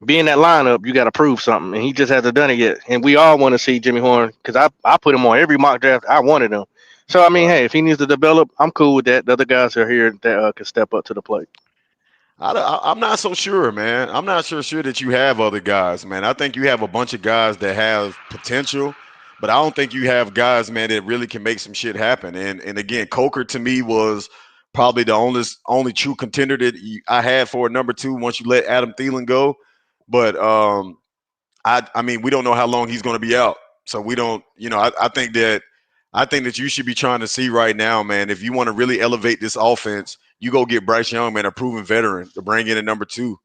be in that lineup, you got to prove something, and he just hasn't done it yet. And we all want to see Jimmy Horn because I put him on every mock draft. I wanted him. So I mean, Right. hey, if he needs to develop, I'm cool with that. The other guys are here that can step up to the plate. I'm not so sure, man. I'm not sure that you have other guys, man. I think you have a bunch of guys that have potential, but I don't think you have guys, man, that really can make some shit happen. And again, Coker to me was probably the only true contender that I had for a number two once you let Adam Thielen go. But I mean, we don't know how long he's going to be out, so we don't. I think that you should be trying to see right now, man. If you want to really elevate this offense, you go get Bryce Young, man, a proven veteran to bring in a number two,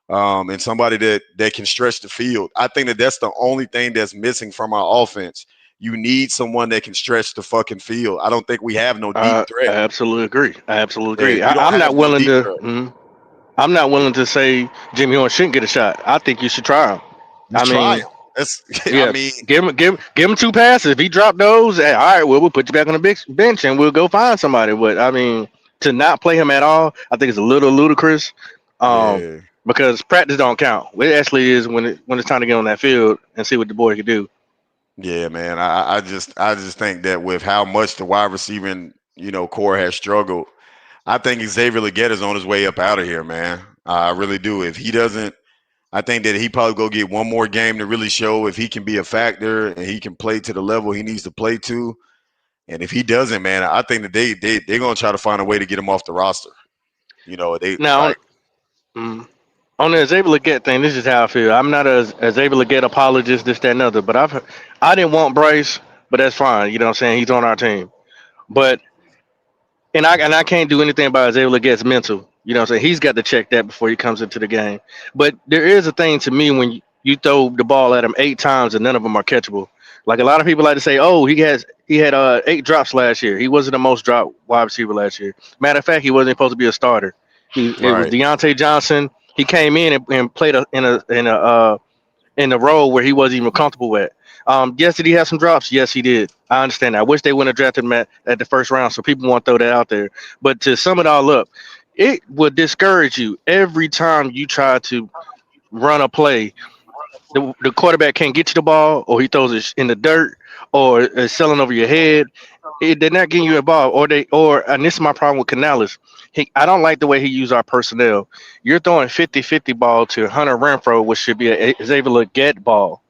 and somebody that can stretch the field. I think that that's the only thing that's missing from our offense. You need someone that can stretch the fucking field. I don't think we have no deep I threat. absolutely agree. I absolutely Yeah, agree. we don't I'm have not no willing deep to. threat. I'm not willing to say Jimmy Horn shouldn't get a shot. I think you should try him. You I try him. mean, That's, I yeah, mean, give him 2 passes. If he dropped those, all right, well, we'll put you back on the bench and we'll go find somebody. But I mean, to not play him at all, I think it's a little ludicrous. Um, yeah. because practice don't count. It actually is when it's time to get on that field and see what the boy can do. Yeah, man. I just think that with how much the wide receiving core has struggled, I think Xavier Legette is on his way up out of here, man. I really do. If he doesn't, I think that he probably go get one more game to really show if he can be a factor and he can play to the level he needs to play to. And if he doesn't, man, I think that they're gonna try to find a way to get him off the roster. You know, they Now, like mm, on the Xavier Legette thing, this is how I feel. I'm not a Xavier Legette apologist, this, that, and other, but I didn't want Bryce, but that's fine. You know what I'm saying? He's on our team. But and I can't do anything about Xavier Legette's mental. You know what I'm saying? He's got to check that before he comes into the game. But there is a thing to me when you throw the ball at him 8 times and none of them are catchable. Like a lot of people like to say, "Oh, he had 8 drops last year. He wasn't the most dropped wide receiver last year. Matter of fact, he wasn't supposed to be a starter. It was right. Deontay Johnson. He came in and played in a role where he wasn't even comfortable at. Yes, did he have some drops? Yes, he did. I understand that. I wish they wouldn't have drafted him at the first round, so people won't throw that out there. But to sum it all up, it would discourage you every time you try to run a play. The quarterback can't get you the ball, or he throws it in the dirt, or is selling over your head. They're not getting you involved, and this is my problem with Canales. I don't like the way he used our personnel. You're throwing 50-50 ball to Hunter Renfro, which should be a Xavier Legette ball.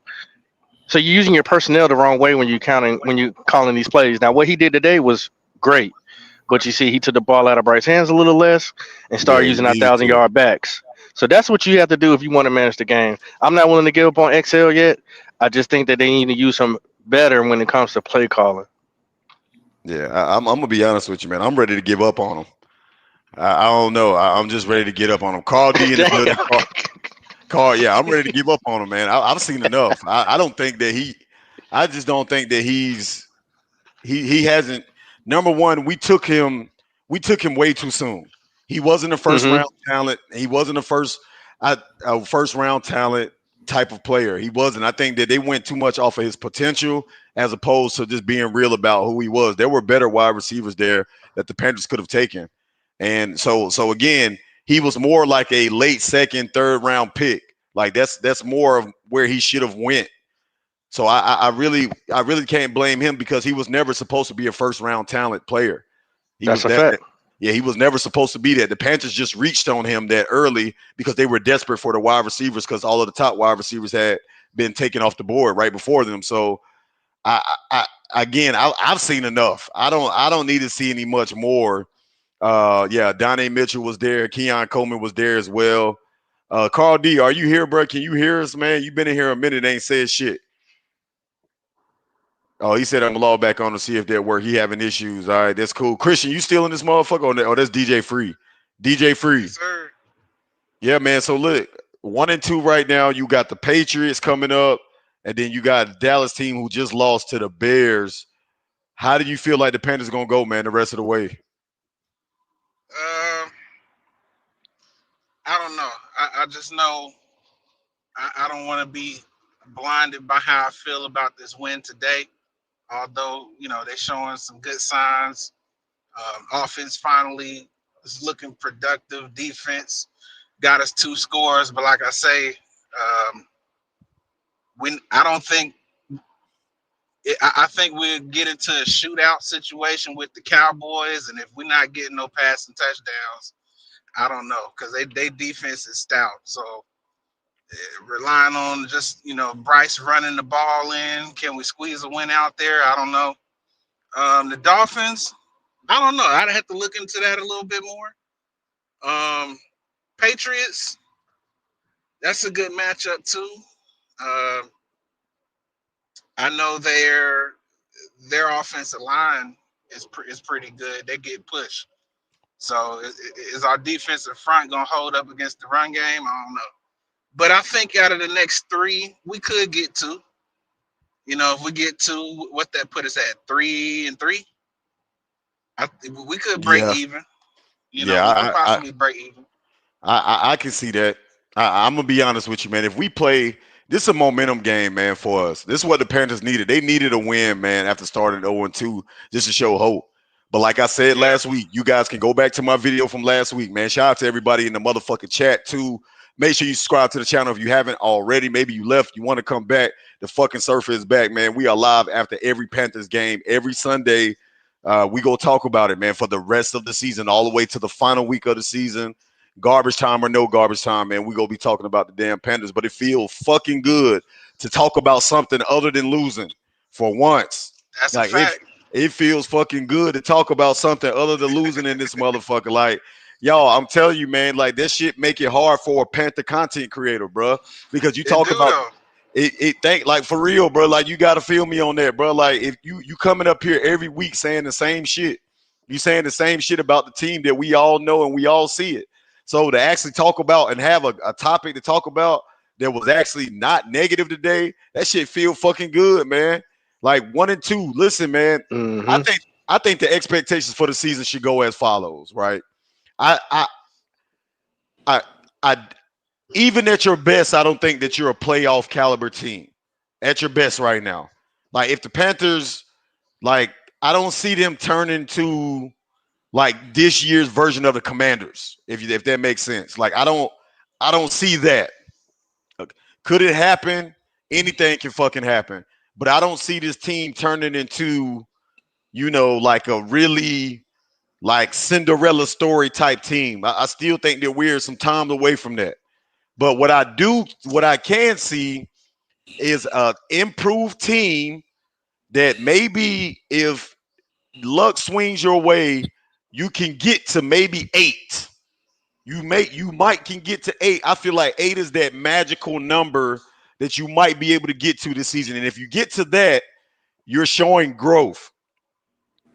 So you're using your personnel the wrong way when you calling these plays. Now what he did today was great, but you see he took the ball out of Bryce's hands a little less and Yeah, started he using our needed to. 1,000-yard backs. So that's what you have to do if you want to manage the game. I'm not willing to give up on XL yet. I just think that they need to use him better when it comes to play calling. Yeah, I'm gonna be honest with you, man. I'm ready to give up on him. I don't know. I'm just ready to get up on him. Carl D in the building. Damn. Carl, yeah, I'm ready to give up on him, man. I've seen enough. I don't think that I just don't think that he hasn't. Number one, we took him way too soon. He wasn't a first hmm round talent. He wasn't a first round talent type of player. He wasn't. I think that they went too much off of his potential as opposed to just being real about who he was. There were better wide receivers there that the Panthers could have taken. And so again, he was more like a late second, third round pick. Like that's more of where he should have went. So I really can't blame him because he was never supposed to be a first round talent player. He That's was a that, fact. yeah, he was never supposed to be that. The Panthers just reached on him that early because they were desperate for the wide receivers because all of the top wide receivers had been taken off the board right before them. So I've seen enough. I don't need to see any much more. Yeah, Donnie Mitchell was there. Keon Coleman was there as well. Carl D, are you here, bro? Can you hear us, man? You've been in here a minute, ain't said shit. Oh, he said I'm gonna log back on to see if that work. He having issues. All right, that's cool. Christian, you still in this motherfucker? Oh, that's DJ Free. DJ Free. Yes, sir. Yeah, man. So look, 1-2 right now. You got the Patriots coming up, and then you got the Dallas team who just lost to the Bears. How do you feel like the Panthers gonna go, man, the rest of the way? Um, I don't know. I just know I don't want to be blinded by how I feel about this win today. Although they're showing some good signs. Offense finally is looking productive. Defense got us 2 scores, but like I say, when I don't think I think we'll get into a shootout situation with the Cowboys, and if we're not getting no passing touchdowns, I don't know because they defense is stout. So relying on just Bryce running the ball in, can we squeeze a win out there? I don't know. The Dolphins, I don't know. I'd have to look into that a little bit more. Patriots, that's a good matchup too. Uh, I know their offensive line is pretty good. They get pushed. So is our defensive front gonna hold up against the run game? I don't know. But I think out of the next 3, we could get 2. If we get 2, what that put us at 3-3, we could break Yeah, even. yeah, We could possibly break even. I can see that. I'm gonna be honest with you, man. If we play, this is a momentum game, man, for us. This is what the Panthers needed. They needed a win, man, after starting 0-2, just to show hope. But like I said Yeah. last week, you guys can go back to my video from last week, man. Shout out to everybody in the motherfucking chat too. Make sure you subscribe to the channel if you haven't already. Maybe you left, you want to come back. The fucking surfer is back, man. We are live after every Panthers game every Sunday. We go talk about it, man, for the rest of the season, all the way to the final week of the season. Garbage time or no garbage time, man. We gonna be talking about the damn Panthers, but it feels fucking good to talk about something other than losing for once. That's a Like fact. it feels fucking good to talk about something other than losing in this motherfucker. Like, y'all, I'm telling you, man, like this shit make it hard for a Panther content creator, bro. Because you It talk do about though. it think like for real, bro. Like you gotta feel me on that, bro. Like if you coming up here every week saying the same shit, you saying the same shit about the team that we all know and we all see it. So to actually talk about and have a topic to talk about that was actually not negative today, that shit feel fucking good, man. Like 1 and 2. Listen, man. I Hmm. think I think the expectations for the season should go as follows, right? I I I I even at your best, I don't think that you're a playoff caliber team. At your best right now. Like if the Panthers, like, I don't see them turning to like this year's version of the Commanders, if that makes sense. Like I don't see that. Could it happen? Anything can fucking happen. But I don't see this team turning into, like a really like Cinderella story type team. I still think that we're some time away from that. But what I can see is a improved team that maybe if luck swings your way, you can get to maybe 8. You might can get to 8. I feel like 8 is that magical number that you might be able to get to this season. And if you get to that, you're showing growth.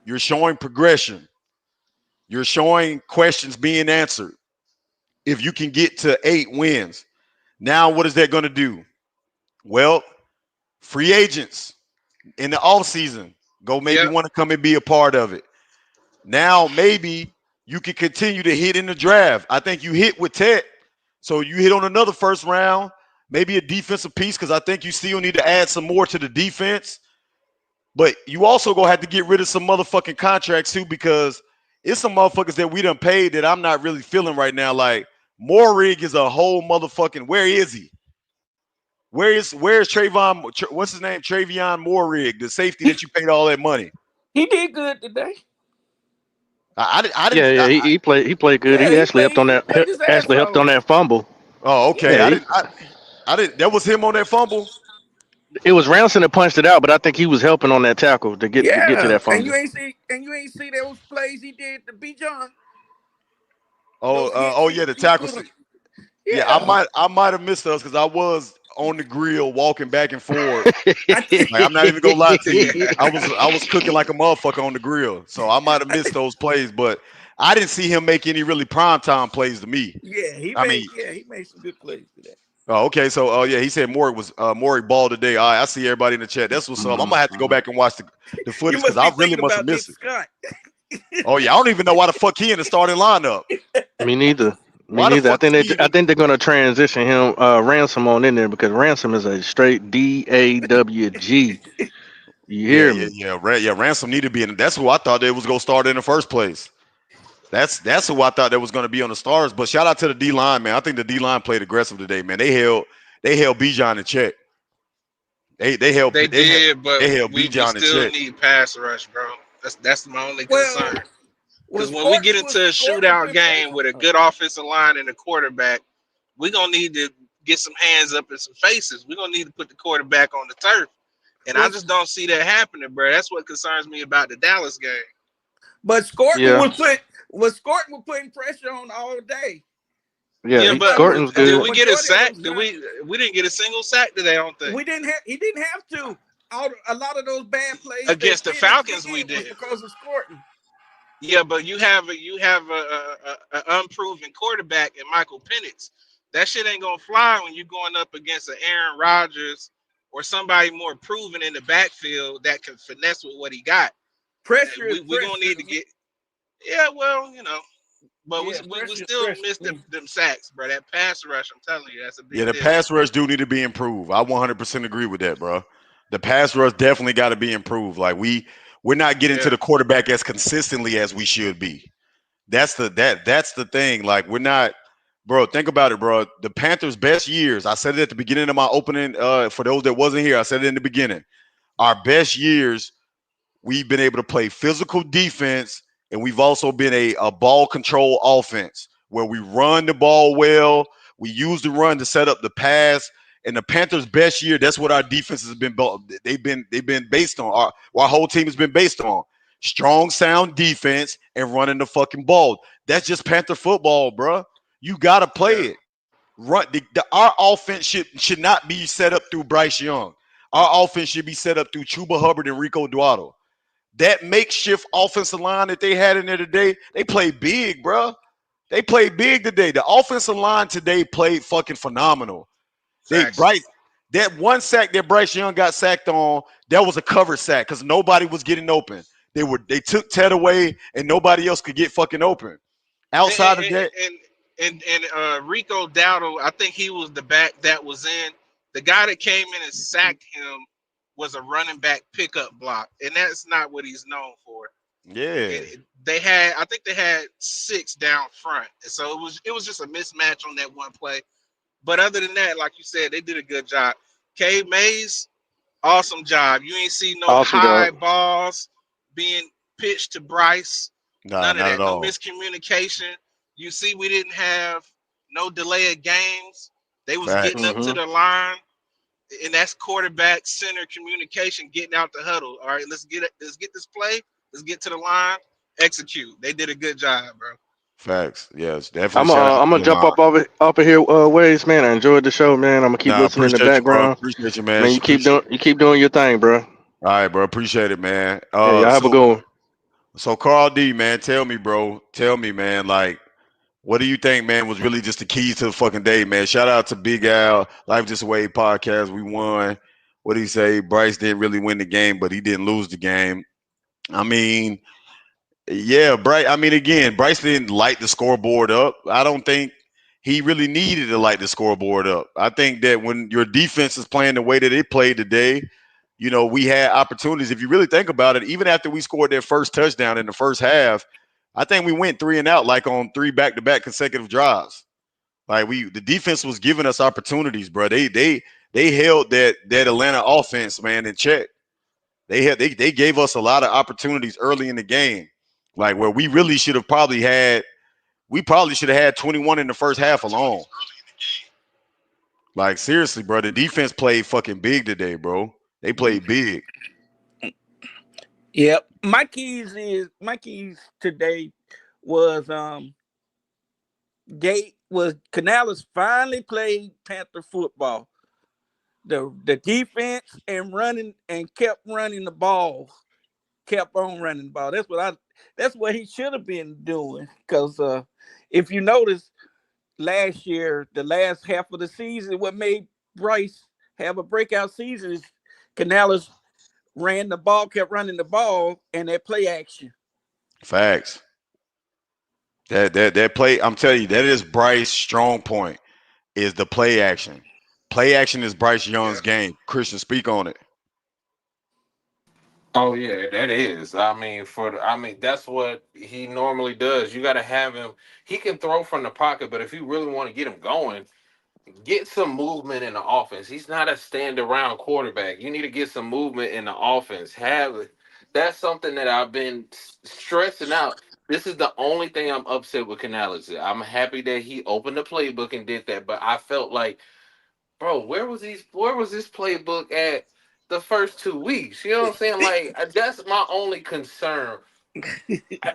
You're showing progression. You're showing questions being answered. If you can get to 8 wins. Now what is that going to do? Well, free agents in the offseason go maybe Yep. want to come and be a part of it. Now maybe you can continue to hit in the draft. I think you hit with Tech. So you hit on another first round, maybe a defensive piece, because I think you still need to add some more to the defense. But you also gonna have to get rid of some motherfucking contracts too, because it's some motherfuckers that we done paid that I'm not really feeling right now. Like Morig is a whole motherfucking. Where is he? Where's Trayvon? What's his name? Travion Morig, the safety that you paid all that money. He did good today. I Yeah, didn't. yeah, he played good. Yeah, He actually helped on he that played his ass actually helped off. on that fumble. Oh, okay. Yeah, I didn't. I didn't. That was him on that fumble. it was Ransom that punched it out, but I think he was helping on that tackle to get to Yeah, that fumble. and you ain't see those plays he did to B John. Oh, Those hits oh yeah, the he tackle. put him. Yeah, Yeah, I might have missed those because I was on the grill walking back and forth. I think Like I'm not even gonna lie to you. I was cooking like a motherfucker on the grill, so I might have missed those plays, but I didn't see him make any really primetime plays to me. yeah I mean, he made some good plays today. oh, okay, so yeah, he said Maury balled today. All right, I see everybody in the chat. That's what's up. I'm Mhm, gonna have to go mhm. back and watch the You footage because must I be really thinking must have about Nick missed it. Scott. Oh yeah, I don't even know why the fuck he in the starting lineup. Me neither. Me Why the neither. I fuck is think he I even? think they're gonna transition him Ransom on in there because Ransom is a straight DAWG. You Yeah, hear yeah, me? yeah. Yeah, Ransom need to be in. That's who I thought they was gonna start in the first place. That's who I thought that was going to be on the stars. But shout out to the D line, man. I think the D line played aggressive today, man. They held Bijan in check. They held They they held did, but they held we Bijan in still check. need pass rush, bro. That's my only Well, concern. Because when we get into a Gordon shootout putting game pressure with a on him. good offensive line and a quarterback, we're gonna need to get some hands up and some faces. We're gonna need to put the quarterback on the turf. And I Was just don't see that happening, bro. That's what concerns me about the Dallas game. but Scorton Yeah, was putting pressure on all day. yeah. Yeah, He but probably Scorton's did good. we get a majority of sack? those Did times we didn't get a single sack today, I don't think. he didn't have to. A lot of those bad plays that Against the Penix Falcons we did was did. because of Scorton. Yeah, but you have a unproven quarterback in Michael Penix. That shit ain't gonna fly when you're going up against an Aaron Rodgers or somebody more proven in the backfield that can finesse with what he got. Pressure is We gonna pressure. need to get. Yeah, well, but we Yeah, we, we pressure is still pressure. missed them sacks, bro. That pass rush, I'm telling you, that's a Yeah, big the deal. pass rush do need to be improved. I 100% agree with that, bro. The pass rush definitely got to be improved. Like we're not getting to Yeah, the quarterback as consistently as we should be. That's the thing. Like we're not, bro. Think about it, bro. The Panthers' best years. I said it at the beginning of my opening. For those that wasn't here, I said it in the beginning. Our best years we've been able to play physical defense, and we've also been a ball control offense where we run the ball well. We use the run to set up the pass. And the Panthers' best year, that's what our defense has been built. They've been based on. Our whole team has been based on strong, sound defense and running the fucking ball. That's just Panther football, bro. You gotta play Yeah. it. Our offense should not be set up through Bryce Young. Our offense should be set up through Chuba Hubbard and Rico Duato. That makeshift offensive line that they had in there today, they played big, bro. They played big today. The offensive line today played fucking phenomenal. They Facts. Bryce that one sack that Bryce Young got sacked on, that was a cover sack because nobody was getting open. They took Ted away and nobody else could get fucking open. And Outside of and, that, Rico Dowdle, I think he was the back that was in. The guy that came in and sacked him was a running back pickup block, and that's not what he's known for. yeah, They had, I think they had six down front, and so it was just a mismatch on that one play. But other than that, like you said, they did a good job. Cade Mays, awesome job. You ain't see no Awesome high job. balls being pitched to Bryce. nah, None of not at that. No all. miscommunication. You see, we didn't have no delay of games. They was getting Facts. up to Hmm. the line, and that's quarterback center communication, getting out the huddle. All right, let's get this play. Let's get to the line. Execute. They did a good job, bro. Facts. Yes, definitely I'm shout out I'm to gonna the jump line. up of here, ways, man. I enjoyed the show, man. I'm gonna keep Nah, listening in the appreciate you, bro. background, Appreciate you, man. man. Appreciate. You keep doing your thing, bro. All right, bro. Appreciate it, man. Yeah, y'all have a good one. So Carl D, man, tell me, bro. Tell me, man. Like, what do you think, man, was really just the keys to the fucking day, man? Shout out to Big Al, Life Just a Way podcast. We won. What did he say? Bryce didn't really win the game, but he didn't lose the game. I mean, yeah, Bryce. I mean, again, Bryce didn't light the scoreboard up. I don't think he really needed to light the scoreboard up. I think that when your defense is playing the way that it played today, we had opportunities. If you really think about it, even after we scored their first touchdown in the first half, I think we went three and out like on three back-to-back consecutive drives. Like the defense was giving us opportunities, bro. They held that Atlanta offense, man, in check. They gave us a lot of opportunities early in the game, like where we probably should have had 21 in the first half alone. Like seriously, bro, the defense played fucking big today, bro. They played big. Yep. My keys today was Canales finally played Panther football. The defense and running and kept running the ball, kept on running the ball. That's what he should have been doing. Because if you notice last year, the last half of the season, what made Bryce have a breakout season is Canales ran the ball, kept running the ball, and that play action. Facts. That play, I'm telling you, that is Bryce's strong point. Is the play action. Play action is Bryce Yeah. Young's game. Christian, speak on it. Oh yeah, that is. I mean that's what he normally does. You got to have him. He can throw from the pocket, but if you really want to get him going, get some movement in the offense. He's not a stand around quarterback. You need to get some movement in the offense. That's something that I've been stressing out. This is the only thing I'm upset with Canales. I'm happy that he opened the playbook and did that, but I felt like, bro, where was this playbook at the first 2 weeks? You know what I'm saying? Like that's my only concern.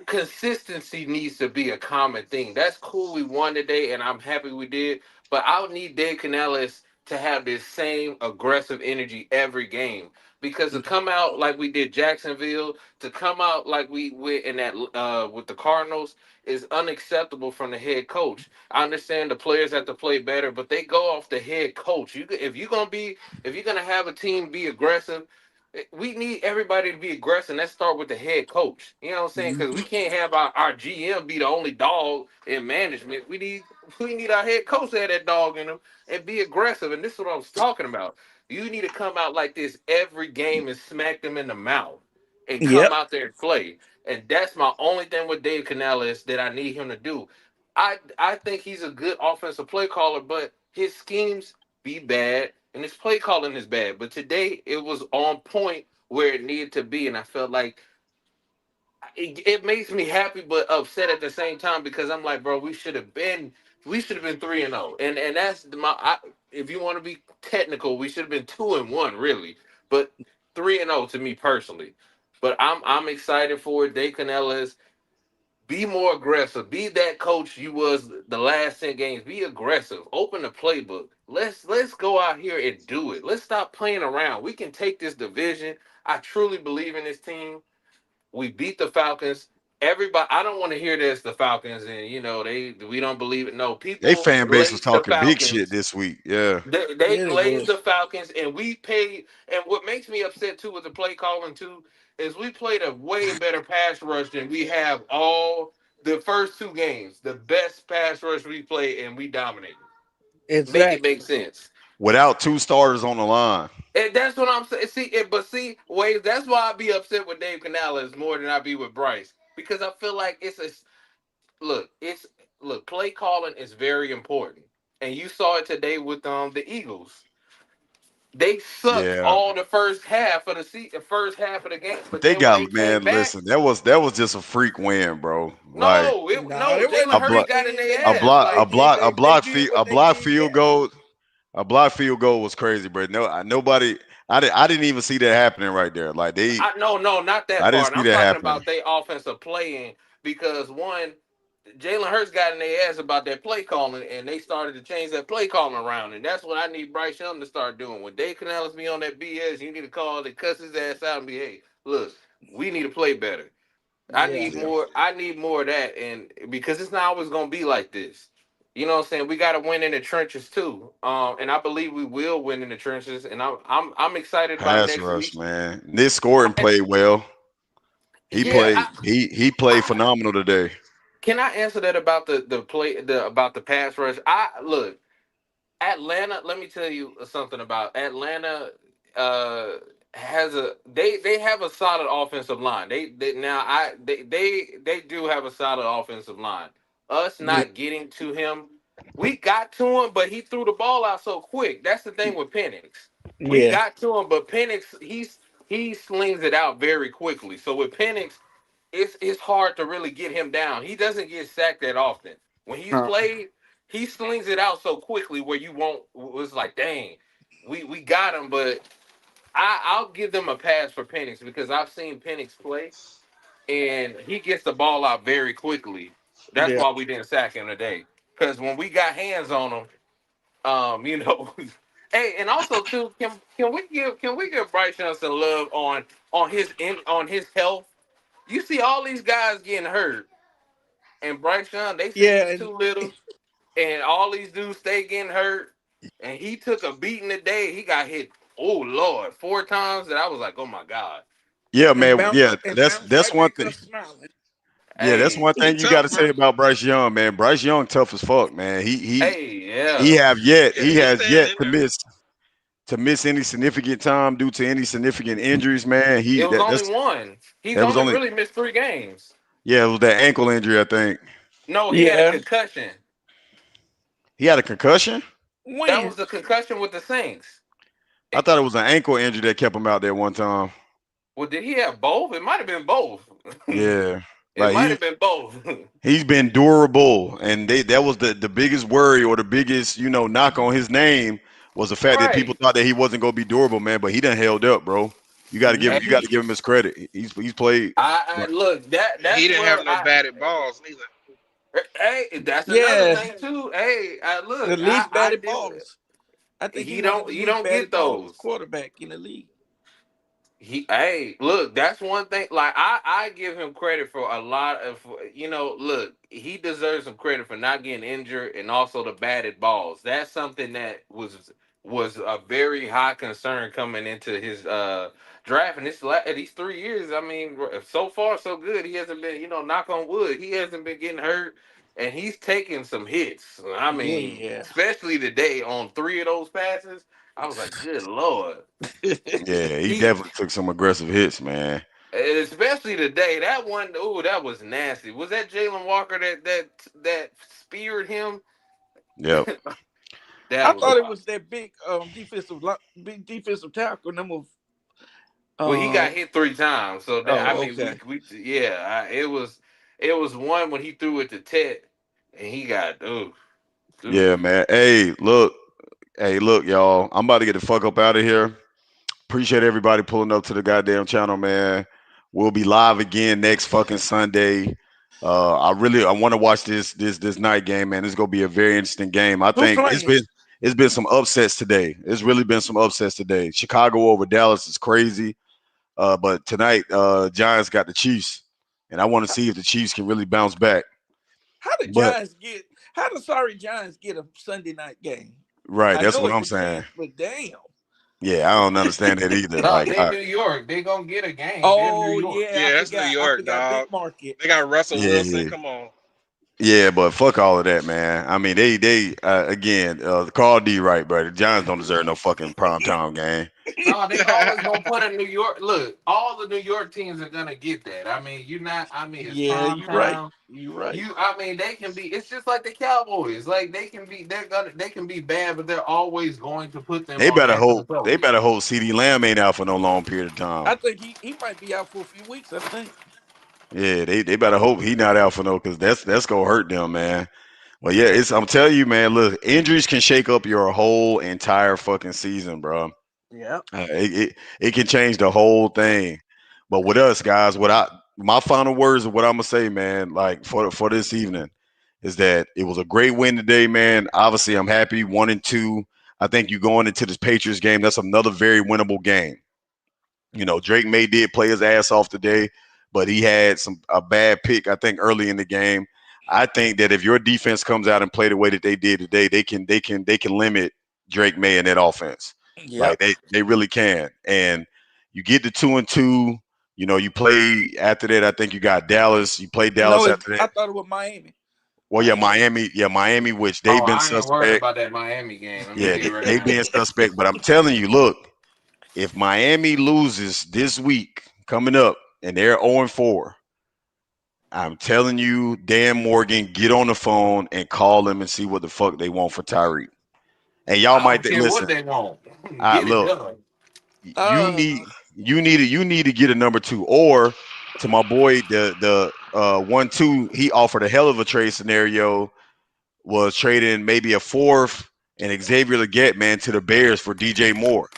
Consistency needs to be a common thing. That's cool. We won today, and I'm happy we did. But I would need Dave Canales to have this same aggressive energy every game. Because to come out like we did Jacksonville, to come out like we went in that with the Cardinals is unacceptable from the head coach. I understand the players have to play better, but they go off the head coach. If you're gonna have a team be aggressive, we need everybody to be aggressive. Let's start with the head coach. You know what I'm saying? Because we can't have our GM be the only dog in management. We need our head coach to have that dog in him and be aggressive. And this is what I was talking about. You need to come out like this every game and smack them in the mouth and come Yep. out there and play. And that's my only thing with Dave Canales that I need him to do. I think he's a good offensive play caller, but his schemes be bad and his play calling is bad. But today it was on point where it needed to be, and I felt like it makes me happy but upset at the same time because I'm like, bro, we should have been 3-0, and that's if you want to be technical, we should have been 2-1 really, but 3-0 to me personally. But I'm excited for it. Dave Canellis, be more aggressive. Be that coach you was the last 10 games. Be aggressive. Open the playbook. Let's go out here and do it. Let's stop playing around. We can take this division. I truly believe in this team. We beat the Falcons. Everybody, I don't want to hear this. The Falcons, and we don't believe it. No, They people fan base was glaze the talking big shit Falcons. this week. Yeah. They Yeah, they glazed was. the Falcons, and we paid. And what makes me upset too with the play calling too is we played a way better pass rush than we have all the first two games. The best pass rush we played, and we dominated. Make it make Exactly. sense. Without two starters on the line. And that's what I'm saying. See, Wade, that's why I be upset with Dave Canales more than I be with Bryce because I feel like look, play calling is very important, and you saw it today with the Eagles. They sucked Yeah. all the first half of the first half of the game, But but they then when got, they came man, back, listen, that was just a freak win, bro. Like No, no, it wasn't Jalen a a Hurts block freak got in win. They a their did ass. block what they a Like did. block a They block did field what a they block did field yesterday. goal. A block field goal was crazy, bro. Nobody. I didn't even see that happening right there. Like no, not that I didn't part. see I'm that talking happening. about they offensive playing because one, Jalen Hurts got in their ass about that play calling, and they started to change that play calling around, and that's what I need Bryce Young to start doing. When Dave Canales be on that BS, you need to call and cuss his ass out and be, hey, look, we need to play better. I Yeah. need Yeah. more. I need more of that, and because it's not always gonna be like this. You know what I'm saying? We got to win in the trenches too, and I believe we will win in the trenches. And I'm excited about Pass next rush, week. man. This scoring I, played well. He yeah, played he played phenomenal today. can I answer that about the play about the pass rush? I look Atlanta. Let me tell you something about Atlanta. Uh, has they have a solid offensive line. They do have a solid offensive line. Us Yeah. not getting to him, we got to him, but he threw the ball out so quick. That's the thing with Penix. We Yeah. got to him, but Penix he slings it out very quickly. So with Penix, it's hard to really get him down. He doesn't get sacked that often. When he's Uh, played, he slings it out so quickly where you won't. It's like, dang, we got him, but I'll give them a pass for Penix because I've seen Penix play and he gets the ball out very quickly. That's yeah. why we didn't sack him today. Because when we got hands on him, you know, hey, and also too, can we give Bryce Young some love on his health? You see all these guys getting hurt, and Bryce Young, they say Yeah. he's too little, and all these dudes stay getting hurt, and he took a beating today. He got hit. Oh Lord, 4 times. That I was like, oh my God. Yeah, And man. bounce Yeah, and that's bounce that's right one back thing. up smiling. Yeah, that's Hey, one He thing you got tough, to bro. say about Bryce Young, man. Bryce Young tough as fuck, man. hey, He yeah. have yet Yeah, he he'll has stand yet in to there. miss any significant time due to any significant injuries, man. It was only one. He's That was only only, really missed 3 games. yeah, it was that ankle injury, I think. No, he had a Yeah. concussion. He had a concussion. That When? was the concussion with the Saints. I Eh, thought it was an ankle injury that kept him out there one time. Well, did he have both? It might have been both. Yeah, It like might have been both. he's been durable, and that was the biggest worry or the biggest knock on his name was the fact that people Right. thought that he wasn't gonna be durable, man. But he done held up, bro. Hey, You got to give him his credit. He's played. I look that And he that's didn't have where no batted balls neither. hey, that's another Yeah. thing too. Hey, The look, least I batted do. balls. I think he He one of don't the he least don't get batted balls those. quarterback in the league. Hey, look, that's one thing. Like I give him credit for a lot of, look, he deserves some credit for not getting injured and also the batted balls. That's something that was a very high concern coming into his draft. And these 3 years, I mean, so far so good. He hasn't been, knock on wood, he hasn't been getting hurt, and he's taking some hits. I mean, Yeah. especially today on 3 of those passes. I was like, good lord. Yeah, he He definitely took some aggressive hits, man. And especially today, that one, ooh, that was nasty. Was that Jalen Walker that speared him? Yep. That I was thought it was that big defensive big defensive tackle number Well, he Uh, got hit 3 times, so that I oh, mean, okay. it was one when he threw it to Tet, and he got oof. Yeah, man. Hey, look, y'all. I'm about to get the fuck up out of here. Appreciate everybody pulling up to the goddamn channel, man. We'll be live again next fucking Sunday. I want to watch this night game, man. It's gonna be a very interesting game. I Who think playing? it's been some upsets today. It's really been some upsets today. Chicago over Dallas is crazy. But tonight, Giants got the Chiefs, and I want to see if the Chiefs can really bounce back. How the But Giants get? How the sorry Giants get a Sunday night game? right, I that's know what it's I'm the saying. Chiefs, but damn. Yeah, I don't understand that either. No, Like, they New York. They gonna get a game. They're New Oh York. yeah, I Yeah, that's New forgot. I York, forgot. Big dog. market. They got Russell yeah, Wilson. yeah. Come on. Yeah, but fuck all of that, man. I mean, they again, Carl D. Right, bro. The Giants don't deserve no fucking primetime game. No, they always gonna put a New York. Look, all the New York teams are gonna get that. I mean, you're not. I mean, it's Yeah, prime you're right. time. You're right. I mean, they can be. It's just like the Cowboys. Like they can be. They can be bad, but they're always going to put them on national They television. better hope CD Lamb ain't out for no long period of time. I think he might be out for a few weeks. I think. Yeah, they better hope he not out for no, because that's gonna hurt them, man. Well, yeah, I'm telling you, man. Look, injuries can shake up your whole entire fucking season, bro. Yeah. It can change the whole thing. But with us guys, my final words of what I'm gonna say, man, like for this evening, is that it was a great win today, man. Obviously, I'm happy 1-2. I think you going into this Patriots game, that's another very winnable game. Drake May did play his ass off today, but he had a bad pick, I think, early in the game. I think that if your defense comes out and play the way that they did today, they can limit Drake May in that offense. Like Yep. they really can. And you get to 2-2. You play after that. I think you got Dallas. You play No, Dallas after I that. thought it was Miami. Well, yeah, Miami. Yeah, Miami, which Oh, they've been I ain't worried suspect. about that Miami game. Let me Yeah, tell you right they now. being suspect. But I'm telling you, look, if Miami loses this week coming up and they're 0-4, I'm telling you, Dan Morgan, get on the phone and call them and see what the fuck they want for Tyreek. And y'all I might don't care what listen. they want. Get it Look, done. you Uh, need to get a number two, or to my boy the 1-2. He offered a hell of a trade scenario. Was trading maybe a fourth and Xavier Leggett, man, to the Bears for DJ Moore.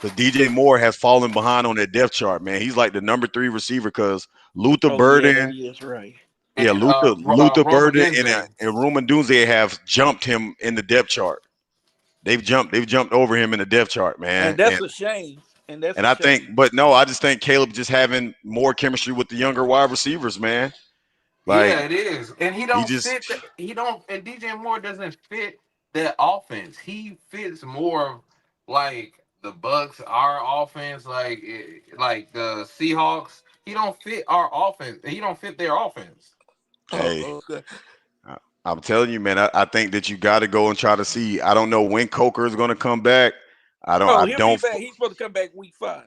Because DJ Moore has fallen behind on that depth chart, man. He's like the number 3 receiver because Luther oh yeah, Burden, he is right. yeah, And Luther Roma Burden Denze. and Roman Dunze have jumped him in the depth chart. They've jumped over him in the depth chart, And man. that's a shame. And that's And a I think, shame. but no, I just think Caleb just having more chemistry with the younger wide receivers, man. Like Yeah, it is. And he he don't just fit he don't and DJ Moore doesn't fit that offense. He fits more of like the Bucks, our offense, like the Seahawks. He don't fit our offense. He don't fit their offense. hey, Oh, okay. I- I'm telling you, man. I think that you got to go and try to see. I don't know when Coker is going to come back. I don't. Oh, I he'll be don't. back. He's supposed to come back week 5.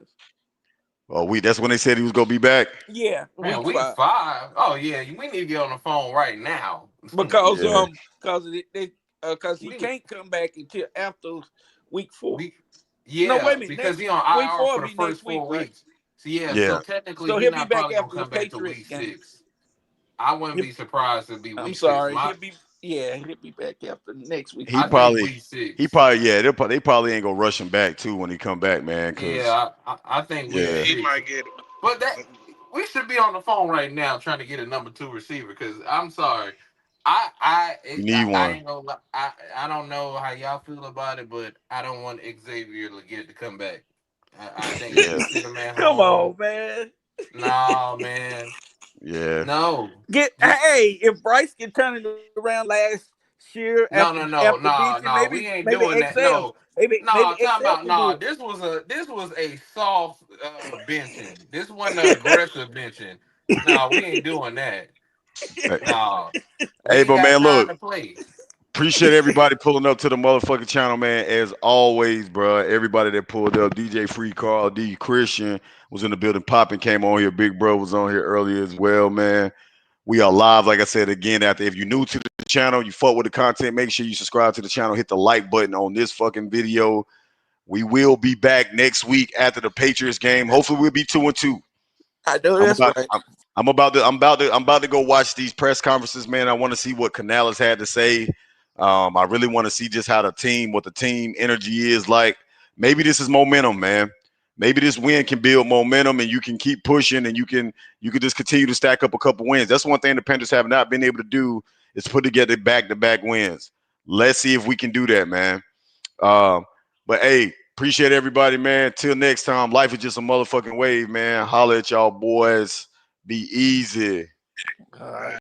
Well, that's when they said he was going to be back. Yeah, Man, week week 5. 5. Oh yeah, we need to get on the phone right now. Because Yeah. because he we can't come back until after week 4. we No, wait yeah, a minute. because Next he on week IR 4 for will the be next first week, four right? weeks. So yeah, Yeah. so technically So he's he'll be not back probably gonna after the come back to Patriots week game. 6. I wouldn't He'll- be surprised to be I'm week 6. sorry. He'll be back after next week. He I Week 5. think probably. week He 6. probably. Yeah. They probably ain't gonna rush him back too when he come back, man. Cause Yeah, I think week Yeah, yeah, he 6. might get But that we should be on the phone right now trying to get a number 2 receiver. Because I'm sorry, you need I one. ain't gonna I don't know how y'all feel about it, but I don't want Xavier Leggett to come back. I think he Yeah. can sit him at Come home. on, man. No, man. Yeah. No. Just Hey, if Bryce can turn it around last year no, after no, no, after no, benching, no. maybe We ain't maybe doing that. Excel, No, maybe no. Talking Excel about can do no. it. This was a soft benching. This wasn't an aggressive benching. No, we ain't doing that. Hey, No, we hey, ain't but got man, time look. to play. Appreciate everybody pulling up to the motherfucking channel, man. As always, bro. Everybody that pulled up, DJ Free Carl, D Christian was in the building. Popping came on here. Big Bro was on here earlier as well, man. We are live, like I said again. After, if you're new to the channel, you fuck with the content, make sure you subscribe to the channel. Hit the like button on this fucking video. We will be back next week after the Patriots game. Hopefully, we'll be 2-2. I know I'm that's about, right. I'm about to go watch these press conferences, man. I want to see what Canales had to say. I really want to see just how what the team energy is like. Maybe this is momentum, man. Maybe this win can build momentum, and you can keep pushing, and you can just continue to stack up a couple wins. That's one thing the Panthers have not been able to do is put together back-to-back wins. Let's see if we can do that, man. But hey, appreciate everybody, man. Till next time, life is just a motherfucking wave, man. Holla at y'all boys. Be easy. All right.